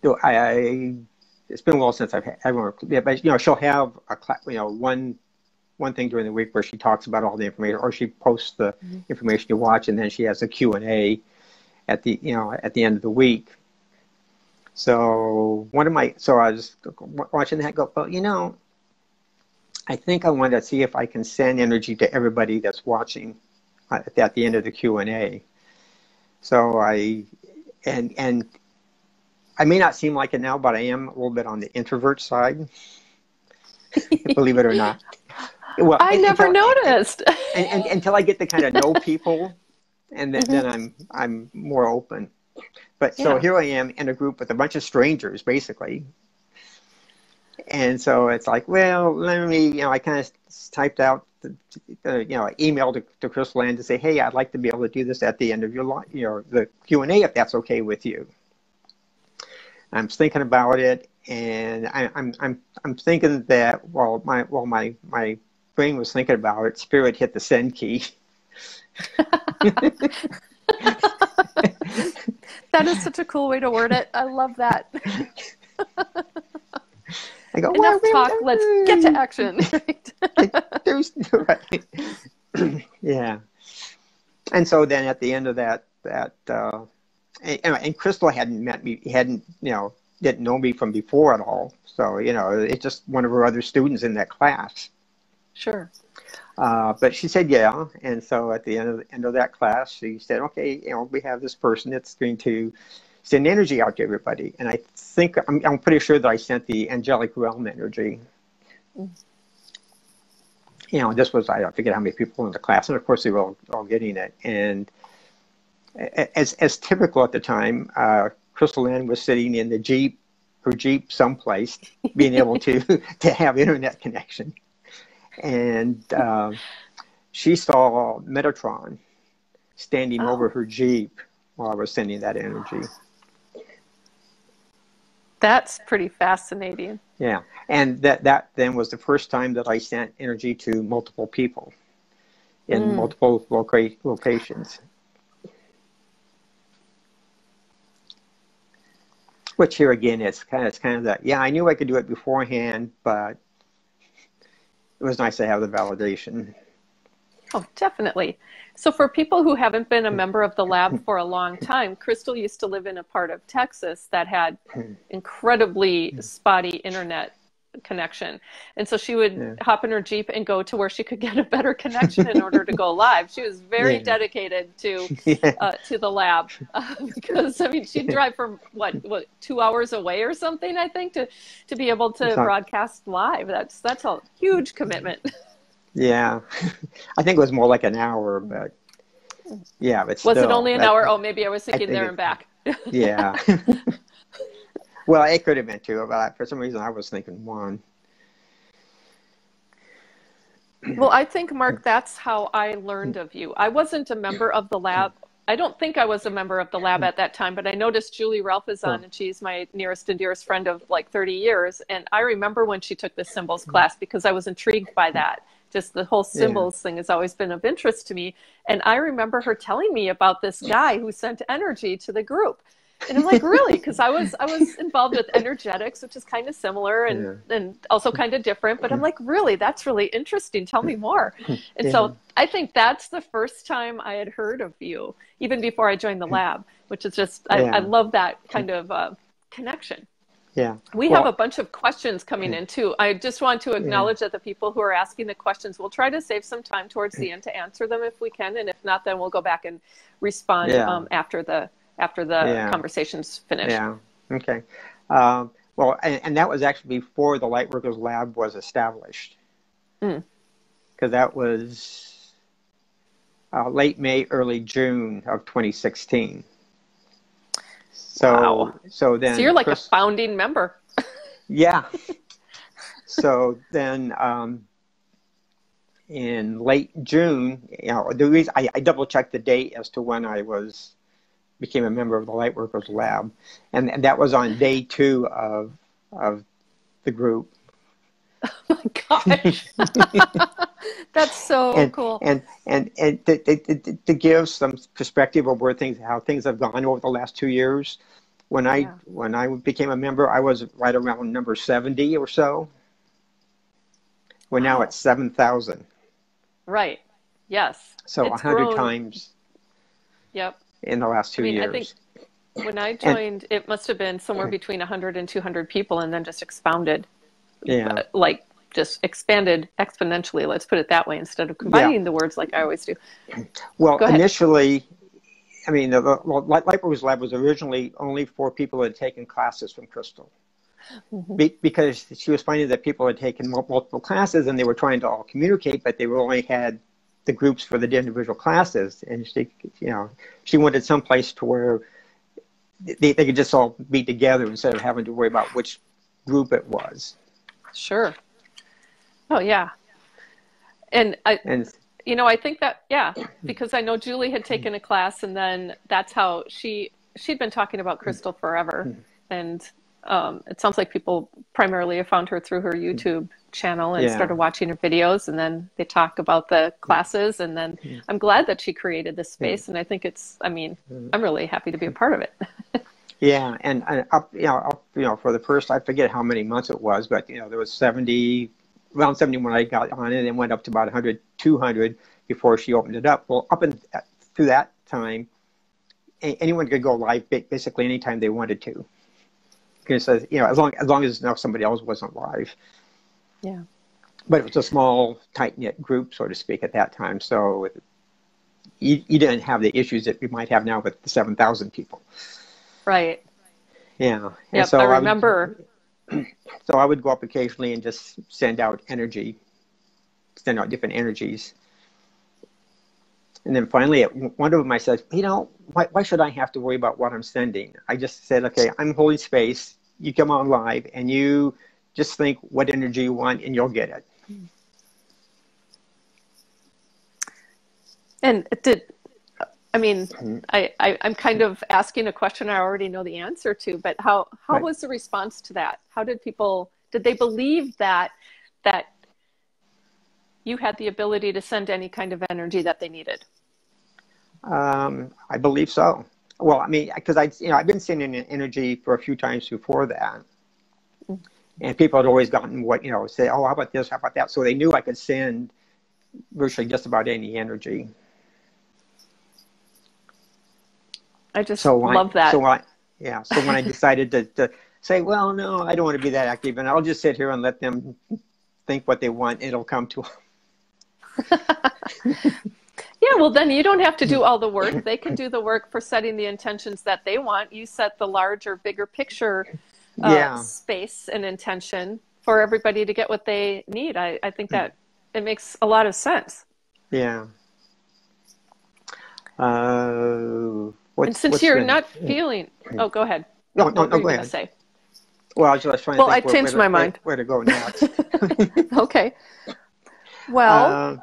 Speaker 2: it's been a while since I've had one, but you know, she'll have a class, you know, one thing during the week where she talks about all the information, or she posts the information you watch, and then she has a Q&A at the end of the week. So I was watching that, go, well, you know, I think I want to see if I can send energy to everybody that's watching at the end of the Q&A. So and I may not seem like it now, but I am a little bit on the introvert side, believe it or not. Well,
Speaker 1: I never noticed.
Speaker 2: And until I get to kind of know people, and then I'm more open. But so here I am in a group with a bunch of strangers, basically. And so it's like, well, let me, I kind of typed out, emailed to Krystal to say, hey, I'd like to be able to do this at the end of the Q&A, if that's okay with you. I'm thinking about it, and I'm thinking that while my brain was thinking about it, Spirit hit the send key.
Speaker 1: That is such a cool way to word it. I love that.
Speaker 2: I go,
Speaker 1: enough talk, let's get to action.
Speaker 2: Right. Yeah. And so then at the end of that, and Krystal hadn't met me, didn't know me from before at all. So, it's just one of her other students in that class.
Speaker 1: Sure.
Speaker 2: But she said, yeah. And so at the end of that class, she said, okay, we have this person that's going to send energy out to everybody. And I think, I'm pretty sure that I sent the angelic realm energy. This was, I forget how many people in the class. And of course, they were all getting it. And as typical at the time, Krystal Ann was sitting in her Jeep someplace, being able to have internet connection. And she saw Metatron standing over her Jeep while I was sending that energy.
Speaker 1: That's pretty fascinating.
Speaker 2: Yeah. And that then was the first time that I sent energy to multiple people in multiple locations. Which here again, it's kind of that, I knew I could do it beforehand, but it was nice to have the validation.
Speaker 1: Oh, definitely. So for people who haven't been a member of the lab for a long time, Krystal used to live in a part of Texas that had incredibly spotty internet connection. And so she would hop in her Jeep and go to where she could get a better connection in order to go live. She was very dedicated to the lab because, she'd drive from what 2 hours away or something, I think, to be able to broadcast live. That's a huge commitment.
Speaker 2: Yeah, I think it was more like an hour, but but still,
Speaker 1: was it only an hour? Oh, maybe I was thinking there and back.
Speaker 2: Yeah. Well, it could have been 2, but for some reason I was thinking 1.
Speaker 1: Well, I think, Mark, that's how I learned of you. I wasn't a member of the lab. I don't think I was a member of the lab at that time, but I noticed Julie Ralph is on, and she's my nearest and dearest friend of like 30 years. And I remember when she took the symbols class because I was intrigued by that. Just the whole symbols thing has always been of interest to me. And I remember her telling me about this guy who sent energy to the group. And I'm like, really? Because I was involved with energetics, which is kind of similar and also kind of different. But I'm like, really? That's really interesting. Tell me more. And so I think that's the first time I had heard of you, even before I joined the lab, which is just, I love that kind of connection.
Speaker 2: Yeah.
Speaker 1: We have a bunch of questions coming in too. I just want to acknowledge that the people who are asking the questions, we'll try to save some time towards the end to answer them if we can. And if not, then we'll go back and respond after the conversation's finished.
Speaker 2: Yeah. Okay. Well, and that was actually before the Lightworkers Lab was established. Because that was late May, early June of 2016. So you're like a founding member. Yeah. So then in late June, the reason I double checked the date as to when I became a member of the Lightworkers Lab, and that was on day 2 of the group.
Speaker 1: Oh my gosh. That's so cool.
Speaker 2: And to give some perspective of how things have gone over the last 2 years, when I became a member, I was right around number 70 or so. We're now at 7,000.
Speaker 1: Right. Yes.
Speaker 2: So 100 times.
Speaker 1: Yep.
Speaker 2: In the last 2 years.
Speaker 1: I think when I joined, it must have been somewhere between 100 and 200 people, and then just expounded. Yeah. Just expanded exponentially, let's put it that way, instead of combining the words like I always do.
Speaker 2: Well, initially, the Lightworkers Lab was originally only for people who had taken classes from Krystal. Because she was finding that people had taken multiple classes and they were trying to all communicate, but they only had the groups for the individual classes. And she wanted some place to where they could just all be together instead of having to worry about which group it was.
Speaker 1: Sure. Oh, yeah. And I think that, yeah, because I know Julie had taken a class, and then that's how she'd been talking about Krystal forever. And it sounds like people primarily have found her through her YouTube channel and started watching her videos, and then they talk about the classes, and then I'm glad that she created this space, and I think I'm really happy to be a part of it.
Speaker 2: Yeah, and up, for the first, I forget how many months it was, but there was around 70 when I got on it, and went up to about 100, 200 before she opened it up. Well, through that time, anyone could go live basically anytime they wanted to. Because as long as somebody else wasn't live.
Speaker 1: Yeah.
Speaker 2: But it was a small, tight-knit group, so to speak, at that time. So you didn't have the issues that we might have now with the 7,000 people.
Speaker 1: Right.
Speaker 2: Yeah.
Speaker 1: Yeah.
Speaker 2: So
Speaker 1: I remember.
Speaker 2: So I would go up occasionally and just send out different energies. And then finally, one of them, I said, why should I have to worry about what I'm sending? I just said, okay, I'm holding space. You come on live, and you just think what energy you want, and you'll get it. And
Speaker 1: I'm kind of asking a question I already know the answer to, but how was the response to that? How did they believe that you had the ability to send any kind of energy that they needed?
Speaker 2: I believe so. Well, because I've been sending energy for a few times before that, and people had always gotten say, oh, how about this, how about that? So they knew I could send virtually just about any energy.
Speaker 1: I just love that.
Speaker 2: So when I decided to say, well, no, I don't want to be that active, and I'll just sit here and let them think what they want, it'll come to them.
Speaker 1: Yeah, well, then you don't have to do all the work. They can do the work for setting the intentions that they want. You set the larger, bigger picture space and intention for everybody to get what they need. I think that it makes a lot of sense.
Speaker 2: Yeah.
Speaker 1: And since you're not feeling... Oh, go ahead.
Speaker 2: No, go ahead.
Speaker 1: Say?
Speaker 2: Well, I was just trying to think
Speaker 1: I changed my mind.
Speaker 2: Where to go next.
Speaker 1: Okay. Well,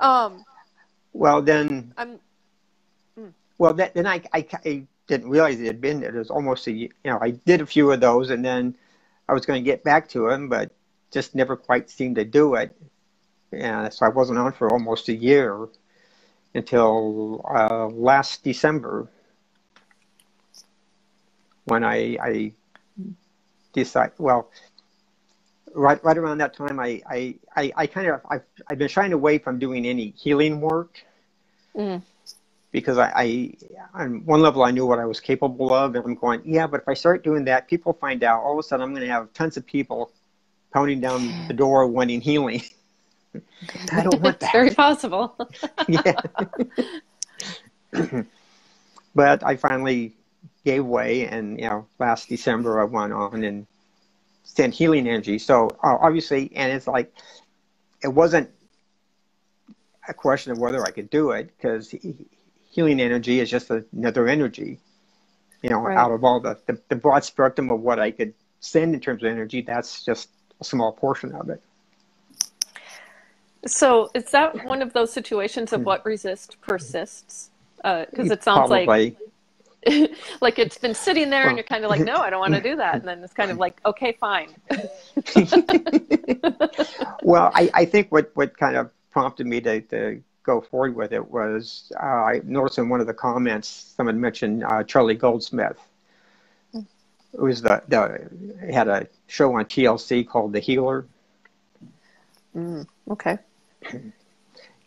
Speaker 2: then I didn't realize it was almost I did a few of those, and then I was going to get back to him, but just never quite seemed to do it. And so I wasn't on for almost a year until last December, when I decided, right around that time, I've been shying away from doing any healing work, because on one level I knew what I was capable of, and I'm going, but if I start doing that, people find out, all of a sudden I'm going to have tons of people pounding down the door wanting healing. I don't want that.
Speaker 1: It's very possible.
Speaker 2: Yeah. But I finally gave way, and last December I went on and sent healing energy. So obviously, and it's like, it wasn't a question of whether I could do it, because healing energy is just another energy. Right. Out of all the broad spectrum of what I could send in terms of energy, that's just a small portion of it.
Speaker 1: So is that one of those situations of what resists persists? Because it sounds
Speaker 2: Probably.
Speaker 1: like it's been sitting there, and you're kind of like, no, I don't want to do that. And then it's kind of like, okay, fine.
Speaker 2: Well, I think what kind of prompted me to go forward with it was, I noticed in one of the comments someone mentioned Charlie Goldsmith. It was had a show on TLC called The Healer.
Speaker 1: Okay.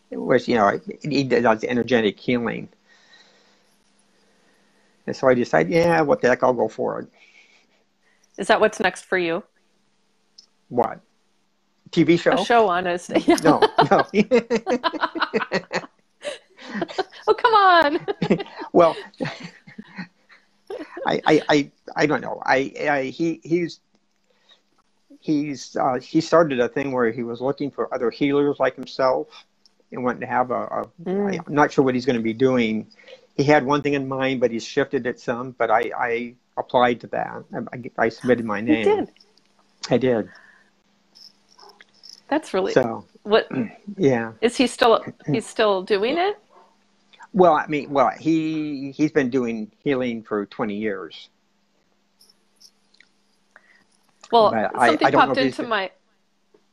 Speaker 2: Which he does energetic healing. And so I decided, what the heck, I'll go for it.
Speaker 1: Is that what's next for you?
Speaker 2: What? TV show?
Speaker 1: A show on us. Yeah.
Speaker 2: No.
Speaker 1: Oh, come on.
Speaker 2: Well, I don't know. He started a thing where he was looking for other healers like himself, and wanted to have I'm not sure what he's going to be doing. He had one thing in mind, but he's shifted it some. But I applied to that. I submitted my name.
Speaker 1: You did?
Speaker 2: I did.
Speaker 1: That's really
Speaker 2: so.
Speaker 1: What?
Speaker 2: Yeah.
Speaker 1: Is he still? He's still doing it?
Speaker 2: Well, I mean, he's been doing healing for 20 years.
Speaker 1: Well,
Speaker 2: but
Speaker 1: something
Speaker 2: I don't
Speaker 1: popped
Speaker 2: know
Speaker 1: into my.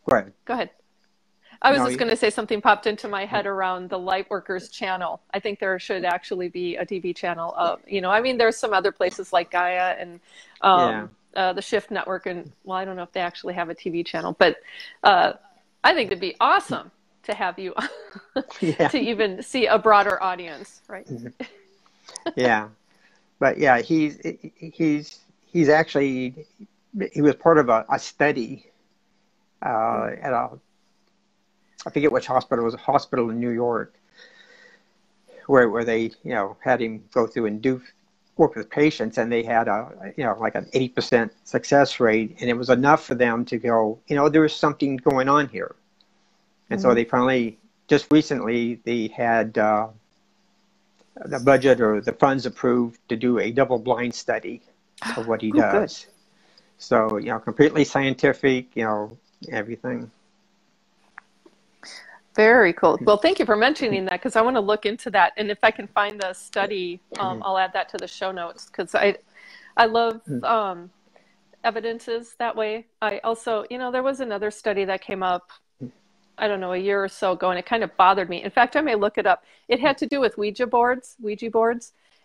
Speaker 2: Go ahead.
Speaker 1: Go ahead. I was
Speaker 2: No,
Speaker 1: just going to say something popped into my head around the Lightworkers Channel. I think there should actually be a TV channel of, I mean, there's some other places like Gaia and the Shift Network, and well, I don't know if they actually have a TV channel, but I think it'd be awesome to have you to even see a broader audience, right?
Speaker 2: Yeah, but yeah, he's actually, he was part of a study at I forget which hospital. It was a hospital in New York where they, had him go through and do work with patients, and they had like an 80% success rate, and it was enough for them to go, there was something going on here. And so they finally, just recently, they had the budget or the funds approved to do a double-blind study of what he does. Good. So, completely scientific, everything.
Speaker 1: Very cool. Well, thank you for mentioning that, because I want to look into that. And if I can find the study, I'll add that to the show notes, because I love evidences that way. I also, there was another study that came up, I don't know, a year or so ago, and it kind of bothered me. In fact, I may look it up. It had to do with Ouija boards.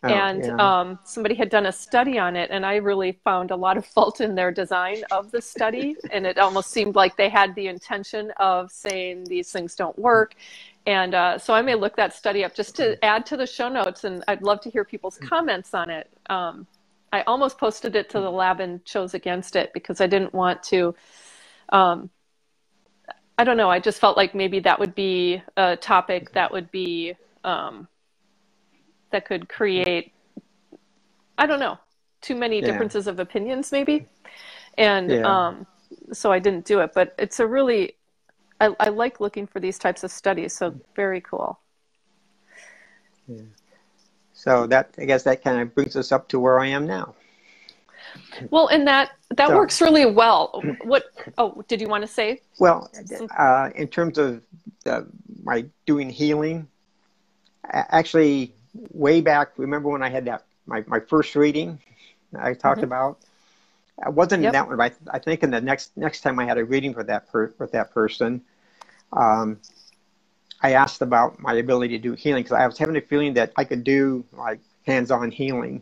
Speaker 1: And somebody had done a study on it, and I really found a lot of fault in their design of the study. And it almost seemed like they had the intention of saying these things don't work. And so I may look that study up just to add to the show notes, and I'd love to hear people's comments on it. I almost posted it to the lab and chose against it because I didn't want to, I don't know, I just felt like maybe that would be a topic that would be, that could create, I don't know, too many differences of opinions maybe. And so I didn't do it, but it's a really, I like looking for these types of studies. So very cool.
Speaker 2: Yeah. So I guess that kind of brings us up to where I am now.
Speaker 1: Well, and that works really well. Did you want to say?
Speaker 2: Well, in terms of my doing healing, actually, way back, remember when I had my first reading I talked about? I wasn't in that one, but I think in the next time I had a reading for that person, I asked about my ability to do healing, because I was having a feeling that I could do like hands-on healing.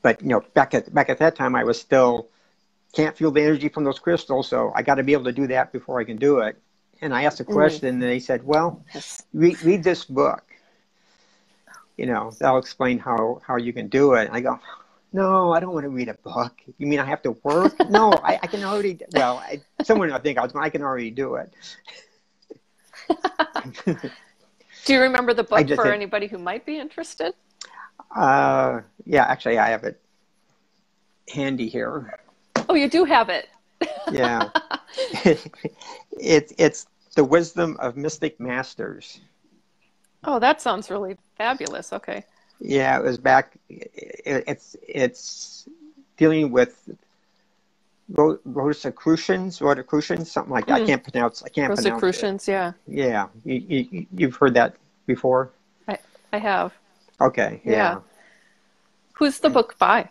Speaker 2: But back at that time, I was still can't feel the energy from those crystals, so I got to be able to do that before I can do it. And I asked a question, and they said, "Well, read this book. That'll explain how you can do it." And I go, "No, I don't want to read a book. You mean I have to work? No, I can already. Well, I can already do it."
Speaker 1: Do you remember the book for anybody who might be interested?
Speaker 2: Yeah, actually, I have it handy here.
Speaker 1: Oh, you do have it.
Speaker 2: Yeah, it's The Wisdom of Mystic Masters.
Speaker 1: Oh, that sounds really fabulous. Okay.
Speaker 2: Yeah, it was back. It's dealing with Rosicrucians, something like that. I can't pronounce.
Speaker 1: Rosicrucians, yeah.
Speaker 2: Yeah, you've heard that before.
Speaker 1: I have.
Speaker 2: Okay. Yeah.
Speaker 1: Who's the book by?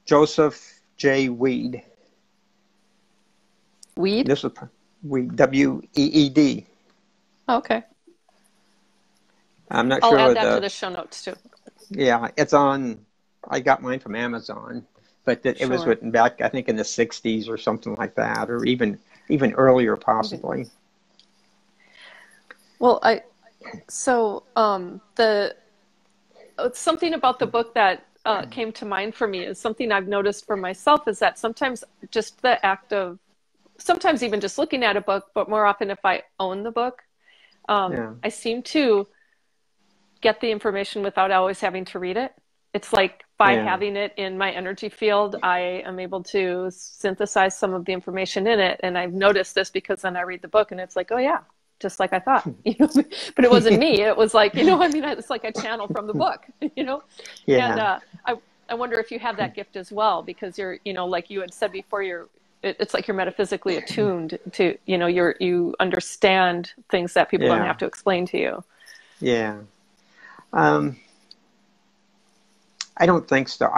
Speaker 2: Joseph J. Weed.
Speaker 1: Weed?
Speaker 2: This was Weed. W-E-E-D.
Speaker 1: Oh, okay.
Speaker 2: I'm not
Speaker 1: I'll
Speaker 2: sure.
Speaker 1: I'll add that to the show notes too.
Speaker 2: Yeah, it's on. I got mine from Amazon, but it was written back, I think, in the '60s or something like that, or even earlier, possibly.
Speaker 1: Well, something about the book that came to mind for me is something I've noticed for myself, is that sometimes just the act of, sometimes even just looking at a book, but more often if I own the book, I seem to get the information without always having to read it. It's like by having it in my energy field, I am able to synthesize some of the information in it. And I've noticed this because then I read the book and it's like, oh yeah, just like I thought, you know, but it wasn't me. It was like, you know, I mean, it's like a channel from the book, you know?
Speaker 2: Yeah.
Speaker 1: And I wonder if you have that gift as well, because you're, you know, like you had said before, it's like you're metaphysically attuned to, you know, you understand things that people don't have to explain to you.
Speaker 2: Yeah. I don't think so.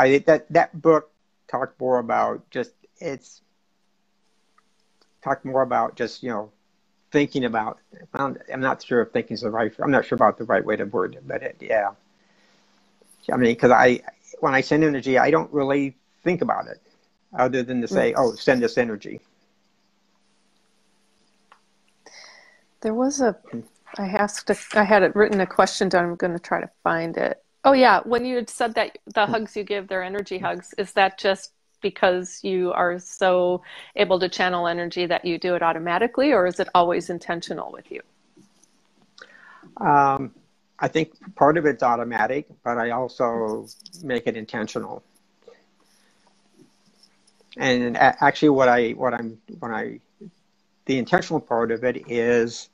Speaker 2: That book talked more about just, you know, thinking about, I'm not sure if thinking is I'm not sure about the right way to word it, but yeah. I mean, because when I send energy, I don't really think about it other than to say, oh, send this energy.
Speaker 1: There was I had it written, a question down. I'm going to try to find it. Oh yeah. When you had said that the hugs you give, they're energy hugs, is that just because you are so able to channel energy that you do it automatically, or is it always intentional with you?
Speaker 2: I think part of it's automatic, but I also make it intentional. And actually the intentional part of it is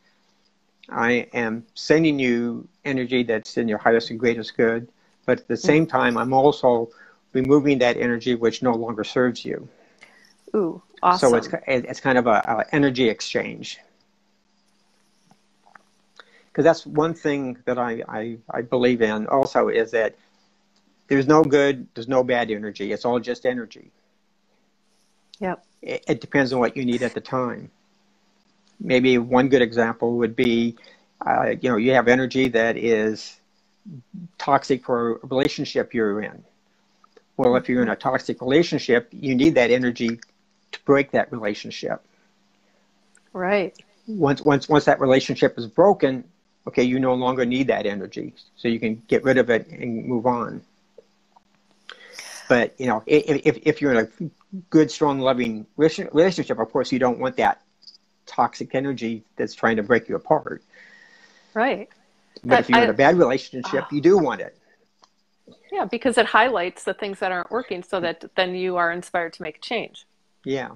Speaker 2: I am sending you energy that's in your highest and greatest good, but at the same time, I'm also removing that energy which no longer serves you.
Speaker 1: Ooh, awesome.
Speaker 2: So it's kind of a energy exchange. Because that's one thing that I believe in also, is that there's no good, there's no bad energy. It's all just energy.
Speaker 1: Yep.
Speaker 2: It depends on what you need at the time. Maybe one good example would be, you know, you have energy that is toxic for a relationship you're in. Well, if you're in a toxic relationship, you need that energy to break that relationship.
Speaker 1: Right.
Speaker 2: Once that relationship is broken, okay, you no longer need that energy, so you can get rid of it and move on. But, you know, if you're in a good, strong, loving relationship, of course, you don't want that toxic energy that's trying to break you apart.
Speaker 1: Right.
Speaker 2: But if you're in a bad relationship, you do want it.
Speaker 1: Yeah, because it highlights the things that aren't working, so that then you are inspired to make a change.
Speaker 2: Yeah.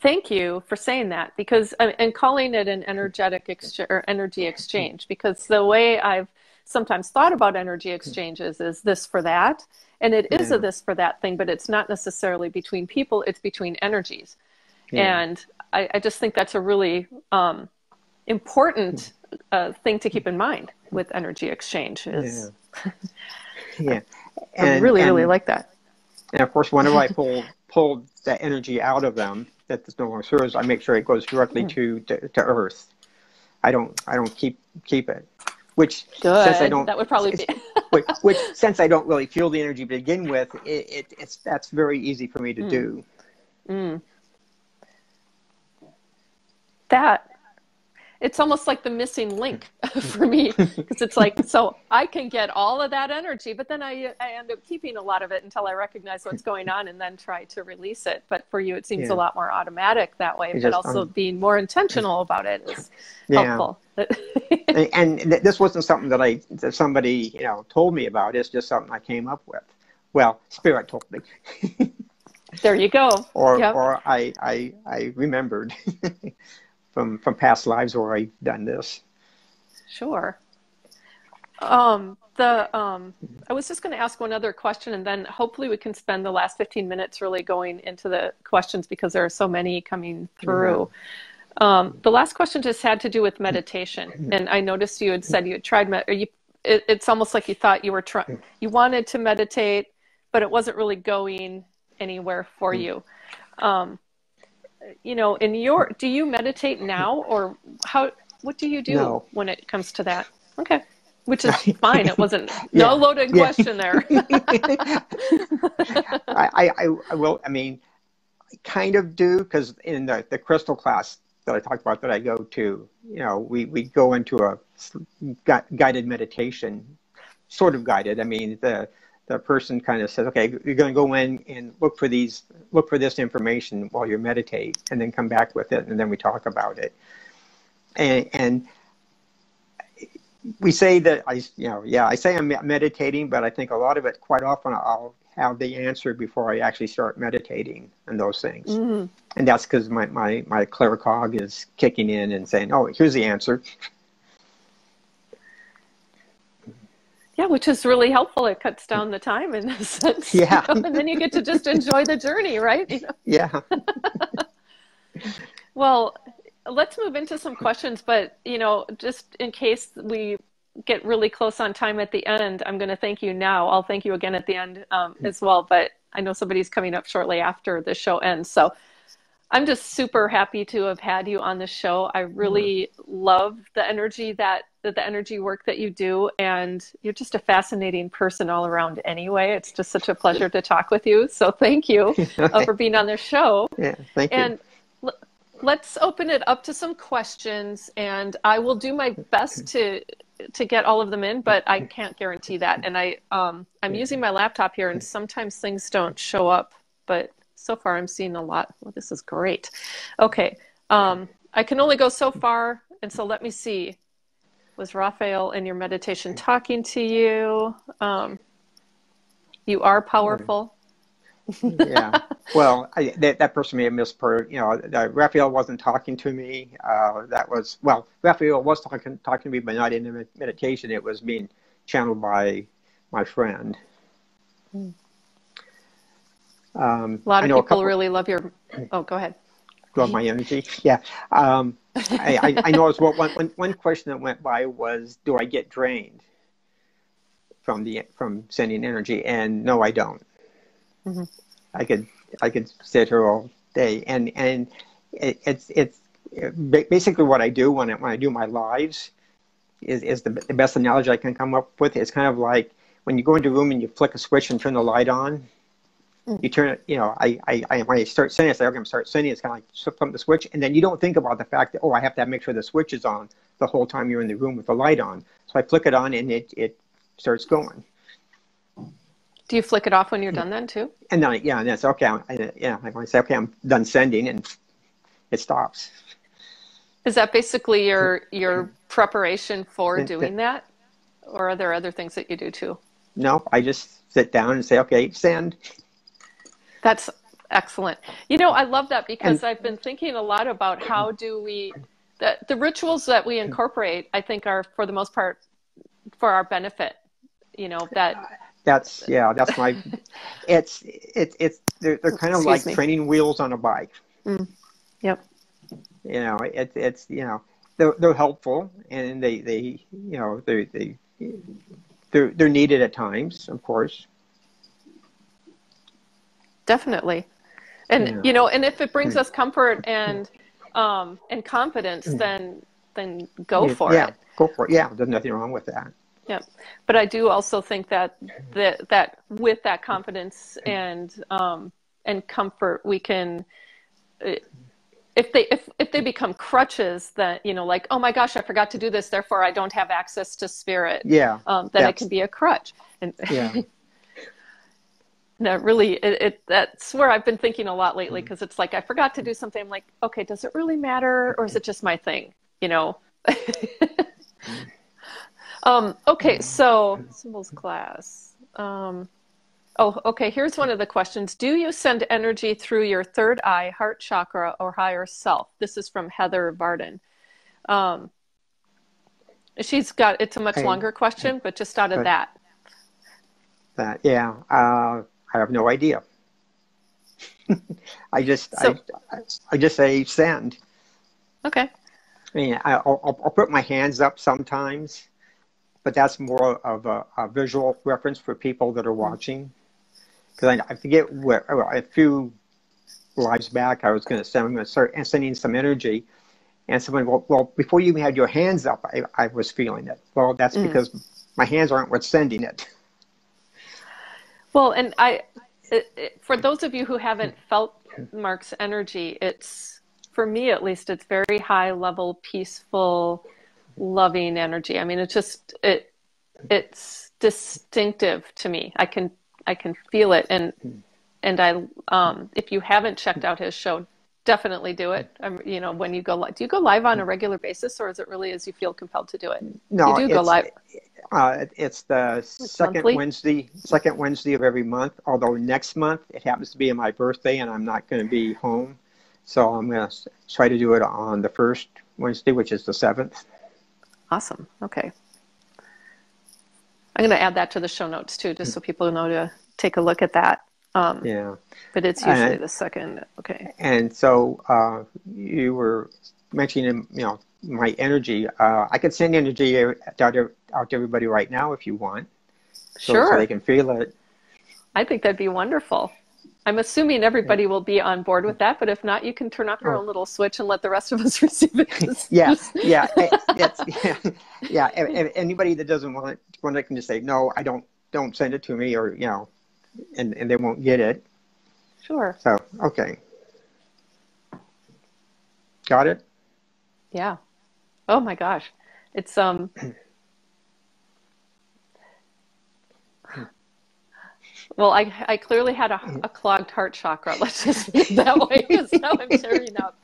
Speaker 1: Thank you for saying that, because and calling it an energy exchange, because the way I've sometimes thought about energy exchanges is this for that, and it is a this for that thing, but it's not necessarily between people, it's between energies. And I just think that's a really important thing to keep in mind with energy exchange is I really like that.
Speaker 2: And of course, whenever I pull that energy out of them that no longer serves, I make sure it goes directly to Earth. I don't keep it. Which
Speaker 1: good.
Speaker 2: Since I don't,
Speaker 1: that would probably be
Speaker 2: which since I don't really feel the energy to begin with, that's very easy for me to do.
Speaker 1: That it's almost like the missing link for me, because it's like, so I can get all of that energy, but then I end up keeping a lot of it until I recognize what's going on and then try to release it. But for you, it seems a lot more automatic that way, but also being more intentional about it is helpful.
Speaker 2: and this wasn't something that somebody, you know, told me about. It's just something I came up with. Well, Spirit told me.
Speaker 1: There you go.
Speaker 2: Or I remembered. From past lives where I've done this.
Speaker 1: Sure. I was just going to ask one other question, and then hopefully we can spend the last 15 minutes really going into the questions, because there are so many coming through. The last question just had to do with meditation, and I noticed you had said you had tried it's almost like you thought you were you wanted to meditate, but it wasn't really going anywhere for you. You know, do you meditate now, or what do you do when it comes to that? Okay. Which is fine. It wasn't no loaded question there.
Speaker 2: I will, I mean, I kind of do, because in the Krystal class that I talked about that I go to, you know, we go into a guided meditation, sort of guided. I mean, the person kind of says, okay, you're going to go in and look for this information while you meditate, and then come back with it, and then we talk about it. And we say that I say I'm meditating, but I think a lot of it, quite often, I'll have the answer before I actually start meditating and those things. Mm-hmm. And that's because my claircog is kicking in and saying, oh, here's the answer.
Speaker 1: Yeah, which is really helpful. It cuts down the time in a sense.
Speaker 2: Yeah.
Speaker 1: And then you get to just enjoy the journey, right?
Speaker 2: Yeah.
Speaker 1: Well, let's move into some questions, but, just in case we get really close on time at the end, I'm going to thank you now. I'll thank you again at the end as well, but I know somebody's coming up shortly after the show ends. So I'm just super happy to have had you on the show. I really love the energy the energy work that you do, and you're just a fascinating person all around anyway. It's just such a pleasure to talk with you. So thank you for being on the show.
Speaker 2: Yeah, thank you.
Speaker 1: And let's open it up to some questions, and I will do my best to get all of them in, but I can't guarantee that. And I'm using my laptop here, and sometimes things don't show up, but so far I'm seeing a lot. Well, this is great. Okay. I can only go so far. And so let me see. Was Raphael in your meditation talking to you? You are powerful.
Speaker 2: Yeah. Well, that person may have misheard. Raphael wasn't talking to me. Raphael was talking to me, but not in the meditation. It was being channeled by my friend.
Speaker 1: A lot of people really love your. Oh, go ahead.
Speaker 2: Love my energy. Yeah. I noticed one question that went by was, do I get drained from sending energy? And no, I don't. Mm-hmm. I could sit here all day, and it's basically what I do when I do my lives is the best analogy I can come up with. It's kind of like when you go into a room and you flick a switch and turn the light on. You turn it, when I start sending, I say, okay, I'm going to start sending. It's kind of like flip the switch. And then you don't think about the fact that, I have to make sure the switch is on the whole time you're in the room with the light on. So I flick it on and it starts going.
Speaker 1: Do you flick it off when you're done then too?
Speaker 2: And then, and that's okay. I say, okay, I'm done sending, and it stops.
Speaker 1: Is that basically your preparation for doing that? Or are there other things that you do too?
Speaker 2: No, I just sit down and say, okay, send.
Speaker 1: That's excellent. I love that because I've been thinking a lot about how do we, the rituals that we incorporate, I think are for the most part for our benefit.
Speaker 2: That's my, they're kind of like training wheels on a bike.
Speaker 1: Mm. Yep.
Speaker 2: They're helpful, and they're needed at times, of course. Definitely.
Speaker 1: And, and if it brings us comfort and confidence, then go for it.
Speaker 2: Yeah, go for it. Yeah, there's nothing wrong with that.
Speaker 1: Yeah. But I do also think that with that confidence and comfort, we can, if they become crutches that, like, oh my gosh, I forgot to do this, therefore I don't have access to spirit.
Speaker 2: Yeah.
Speaker 1: Then it can be a crutch. And
Speaker 2: yeah.
Speaker 1: That really, that's where I've been thinking a lot lately, because it's like I forgot to do something. I'm like, okay, does it really matter, or is it just my thing? Okay, so symbols class. Okay, here's one of the questions. Do you send energy through your third eye, heart chakra, or higher self? This is from Heather Varden. It's a much longer question, but just out of that.
Speaker 2: I have no idea. I just say send.
Speaker 1: Okay.
Speaker 2: I'll put my hands up sometimes, but that's more of a visual reference for people that are watching. Because I forget a few lives back, I was going to start sending some energy, and someone, well, before you even had your hands up, I was feeling it. Well, that's because my hands aren't what's sending it.
Speaker 1: Well, and for those of you who haven't felt Mark's energy, for me at least, it's very high level, peaceful, loving energy. I mean, it's distinctive to me. I can feel it. And I, if you haven't checked out his show, definitely do it. You know, when you go live, do you go live on a regular basis, or is it really as you feel compelled to do it?
Speaker 2: No,
Speaker 1: you do go live.
Speaker 2: It's the second Wednesday of every month. Although next month it happens to be my birthday, and I'm not going to be home, so I'm going to try to do it on the first Wednesday, which is the 7th.
Speaker 1: Awesome. Okay. I'm going to add that to the show notes too, just so people know to take a look at that.
Speaker 2: Yeah.
Speaker 1: But it's usually the second. Okay.
Speaker 2: And so you were mentioning, you know, my energy. I could send energy out to everybody right now if you want.
Speaker 1: Sure.
Speaker 2: So they can feel it.
Speaker 1: I think that'd be wonderful. I'm assuming everybody will be on board with that, but if not, you can turn off your own little switch and let the rest of us receive it.
Speaker 2: Yeah. Anybody that doesn't want it can just say, no, I don't send it to me, or, you know, and they won't get it.
Speaker 1: Sure.
Speaker 2: So, okay. Got it?
Speaker 1: Yeah. Oh my gosh. It's, well, I clearly had a clogged heart chakra. Let's just put it that way, because now I'm tearing up.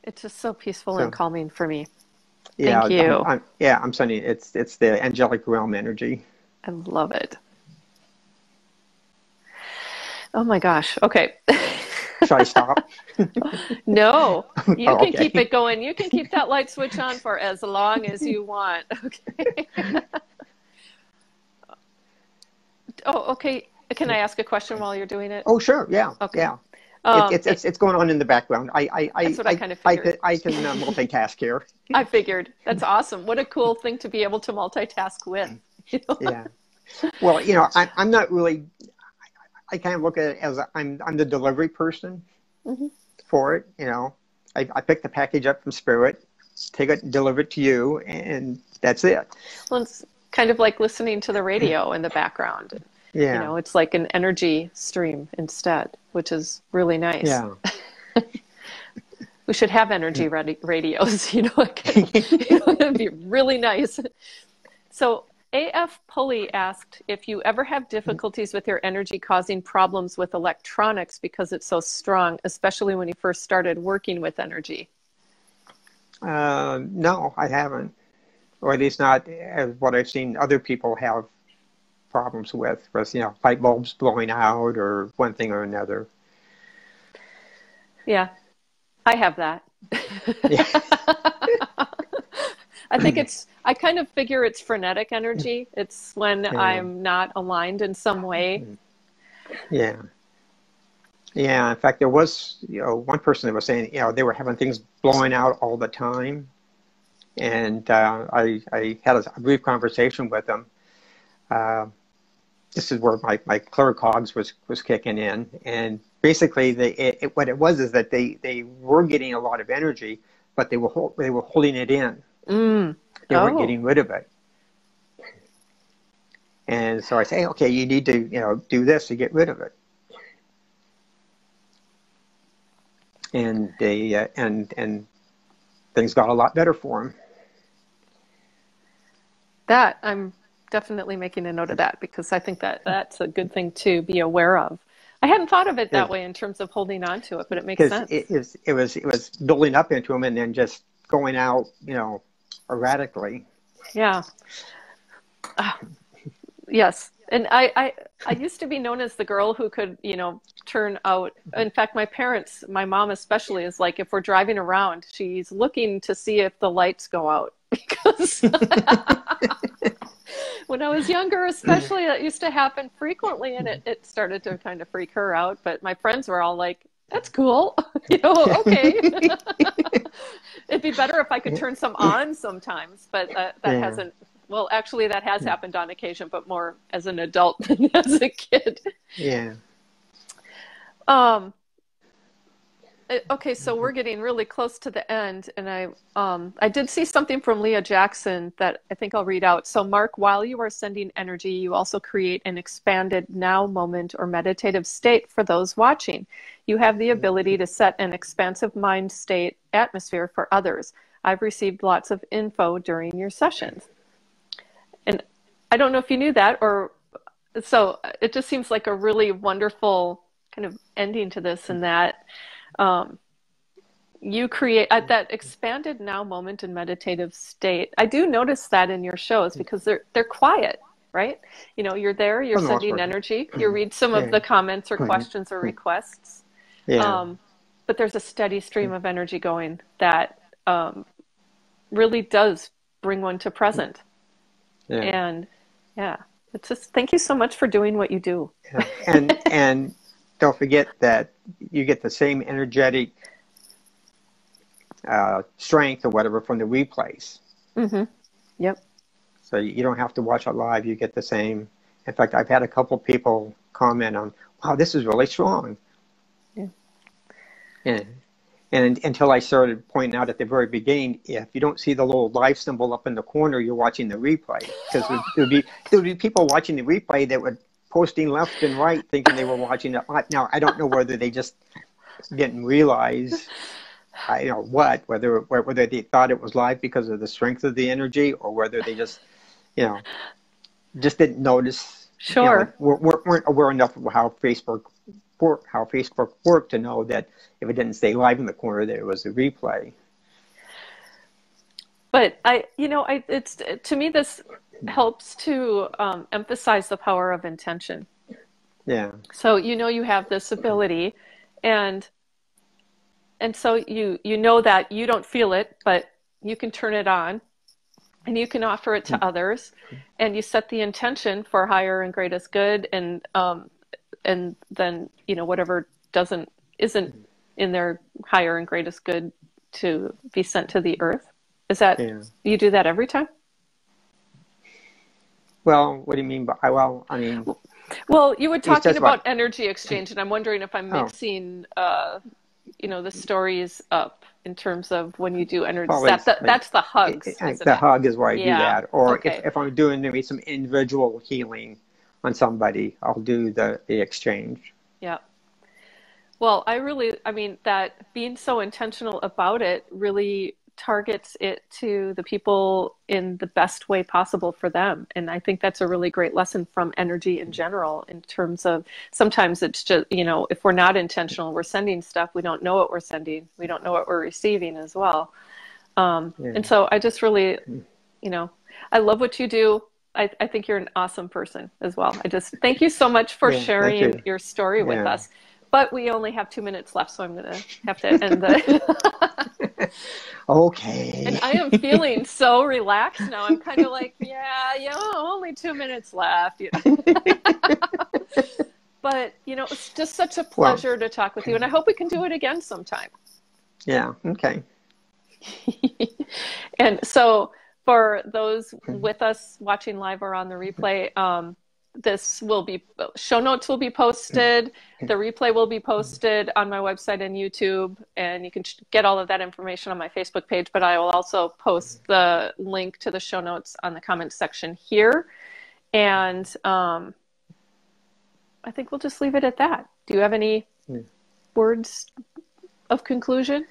Speaker 1: It's just so peaceful and calming for me.
Speaker 2: Yeah,
Speaker 1: Thank you.
Speaker 2: I'm sending it's the angelic realm energy.
Speaker 1: I love it. Oh my gosh. Okay.
Speaker 2: Should I stop?
Speaker 1: No, you can keep it going. You can keep that light switch on for as long as you want. Okay. Oh, okay. Can I ask a question while you're doing it?
Speaker 2: Oh, sure. Yeah.
Speaker 1: Okay.
Speaker 2: Yeah. It's going on in the background.
Speaker 1: That's what I kind of figured.
Speaker 2: I can multitask here.
Speaker 1: I figured. That's awesome. What a cool thing to be able to multitask with. You know?
Speaker 2: Yeah. Well, you know, I'm not really. I kind of look at it as I'm the delivery person for it. You know, I pick the package up from Spirit, take it, and deliver it to you, and that's it.
Speaker 1: Well, it's kind of like listening to the radio in the background.
Speaker 2: Yeah.
Speaker 1: You know, it's like an energy stream instead, which is really nice.
Speaker 2: Yeah.
Speaker 1: We should have energy radios, you know, it'd be really nice. So AF Pulley asked if you ever have difficulties with your energy causing problems with electronics because it's so strong, especially when you first started working with energy.
Speaker 2: No, I haven't. Or at least not as what I've seen other people have problems with, you know, light bulbs blowing out or one thing or another.
Speaker 1: Yeah, I have that.
Speaker 2: Yeah.
Speaker 1: I think I kind of figure it's frenetic energy. It's when I'm not aligned in some way.
Speaker 2: Yeah. Yeah. In fact, there was, you know, one person that was saying, you know, they were having things blowing out all the time. And I had a brief conversation with them. This is where my claircogs was kicking in, and basically what it was is that they were getting a lot of energy, but they were holding it in. They weren't getting rid of it. And so I say, okay, you need to, you know, do this to get rid of it. And they and things got a lot better for them.
Speaker 1: That I'm definitely making a note of that, because I think that's a good thing to be aware of. I hadn't thought of it that way in terms of holding on to it, but it makes sense.
Speaker 2: It was building up into them and then just going out, you know, erratically. Yeah.
Speaker 1: Yes. And I used to be known as the girl who could, you know, turn out. In fact, my mom especially, is like, if we're driving around, she's looking to see if the lights go out. Because when I was younger, especially, that used to happen frequently, and it started to kind of freak her out. But my friends were all like, that's cool. You know, okay. It'd be better if I could turn some on sometimes, but that hasn't. Well, actually, that has happened on occasion, but more as an adult than as a kid.
Speaker 2: Yeah.
Speaker 1: Okay, so we're getting really close to the end, and I did see something from Leah Jackson that I think I'll read out. So, Mark, while you are sending energy, you also create an expanded now moment or meditative state for those watching. You have the ability to set an expansive mind state atmosphere for others. I've received lots of info during your sessions. And I don't know if you knew that, or so it just seems like a really wonderful kind of ending to this, and that you create at that expanded now moment and meditative state. I do notice that in your shows because they're quiet, right? You know, you're there, you're sending energy, you read some of the comments or questions or requests. But there's a steady stream of energy going that really does bring one to present. And it's just, thank you so much for doing what you do.
Speaker 2: And don't forget that you get the same energetic strength or whatever from the replays.
Speaker 1: Yep.
Speaker 2: So you don't have to watch it live. You get the same. In fact, I've had a couple people comment on, wow, this is really strong. And until I started pointing out at the very beginning, if you don't see the little live symbol up in the corner, you're watching the replay. Because there would be people watching the replay that would posting left and right thinking they were watching it live. Now, I don't know whether they just didn't realize whether they thought it was live because of the strength of the energy, or whether they just didn't notice.
Speaker 1: Sure.
Speaker 2: Weren't aware enough of how Facebook worked to know that if it didn't stay live in the corner, there was a replay.
Speaker 1: But it's to me, this helps to emphasize the power of intention.
Speaker 2: Yeah.
Speaker 1: So you have this ability, and so you know that you don't feel it, but you can turn it on, and you can offer it to others, and you set the intention for higher and greatest good, and then whatever isn't in their higher and greatest good to be sent to the earth. Is that you do that every time?
Speaker 2: Well, what do you mean by I mean?
Speaker 1: Well, you were talking about energy exchange, and I'm wondering if I'm mixing the stories up in terms of when you do energy. That's the hugs.
Speaker 2: The hug is where I do that. Or if I'm doing maybe some individual healing on somebody, I'll do the exchange.
Speaker 1: Yeah. Well, I mean, that being so intentional about it really targets it to the people in the best way possible for them. And I think that's a really great lesson from energy in general, in terms of sometimes it's just, if we're not intentional, we're sending stuff, we don't know what we're sending, we don't know what we're receiving as well. And so I just really, I love what you do. I think you're an awesome person as well. I just thank you so much for sharing your story with us. But we only have 2 minutes left, so I'm going to have to end the...
Speaker 2: Okay.
Speaker 1: And I am feeling so relaxed now. I'm kind of like, only 2 minutes left. But, it's just such a pleasure to talk with you. And I hope we can do it again sometime.
Speaker 2: Yeah, okay.
Speaker 1: And so for those with us watching live or on the replay, this will be, show notes will be posted. The replay will be posted on my website and YouTube, and you can get all of that information on my Facebook page, but I will also post the link to the show notes on the comments section here. And I think we'll just leave it at that. Do you have any words of conclusion?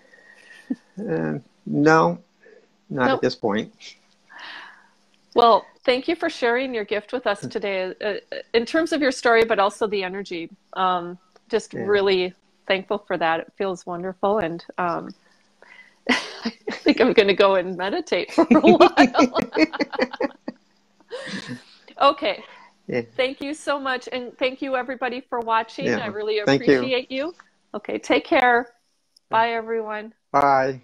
Speaker 2: No, not at this point.
Speaker 1: Well, thank you for sharing your gift with us today, in terms of your story, but also the energy. Really thankful for that. It feels wonderful. And I think I'm going to go and meditate for a while. Okay. Yeah. Thank you so much. And thank you, everybody, for watching. I really appreciate you. Okay, take care. Bye, everyone.
Speaker 2: Bye.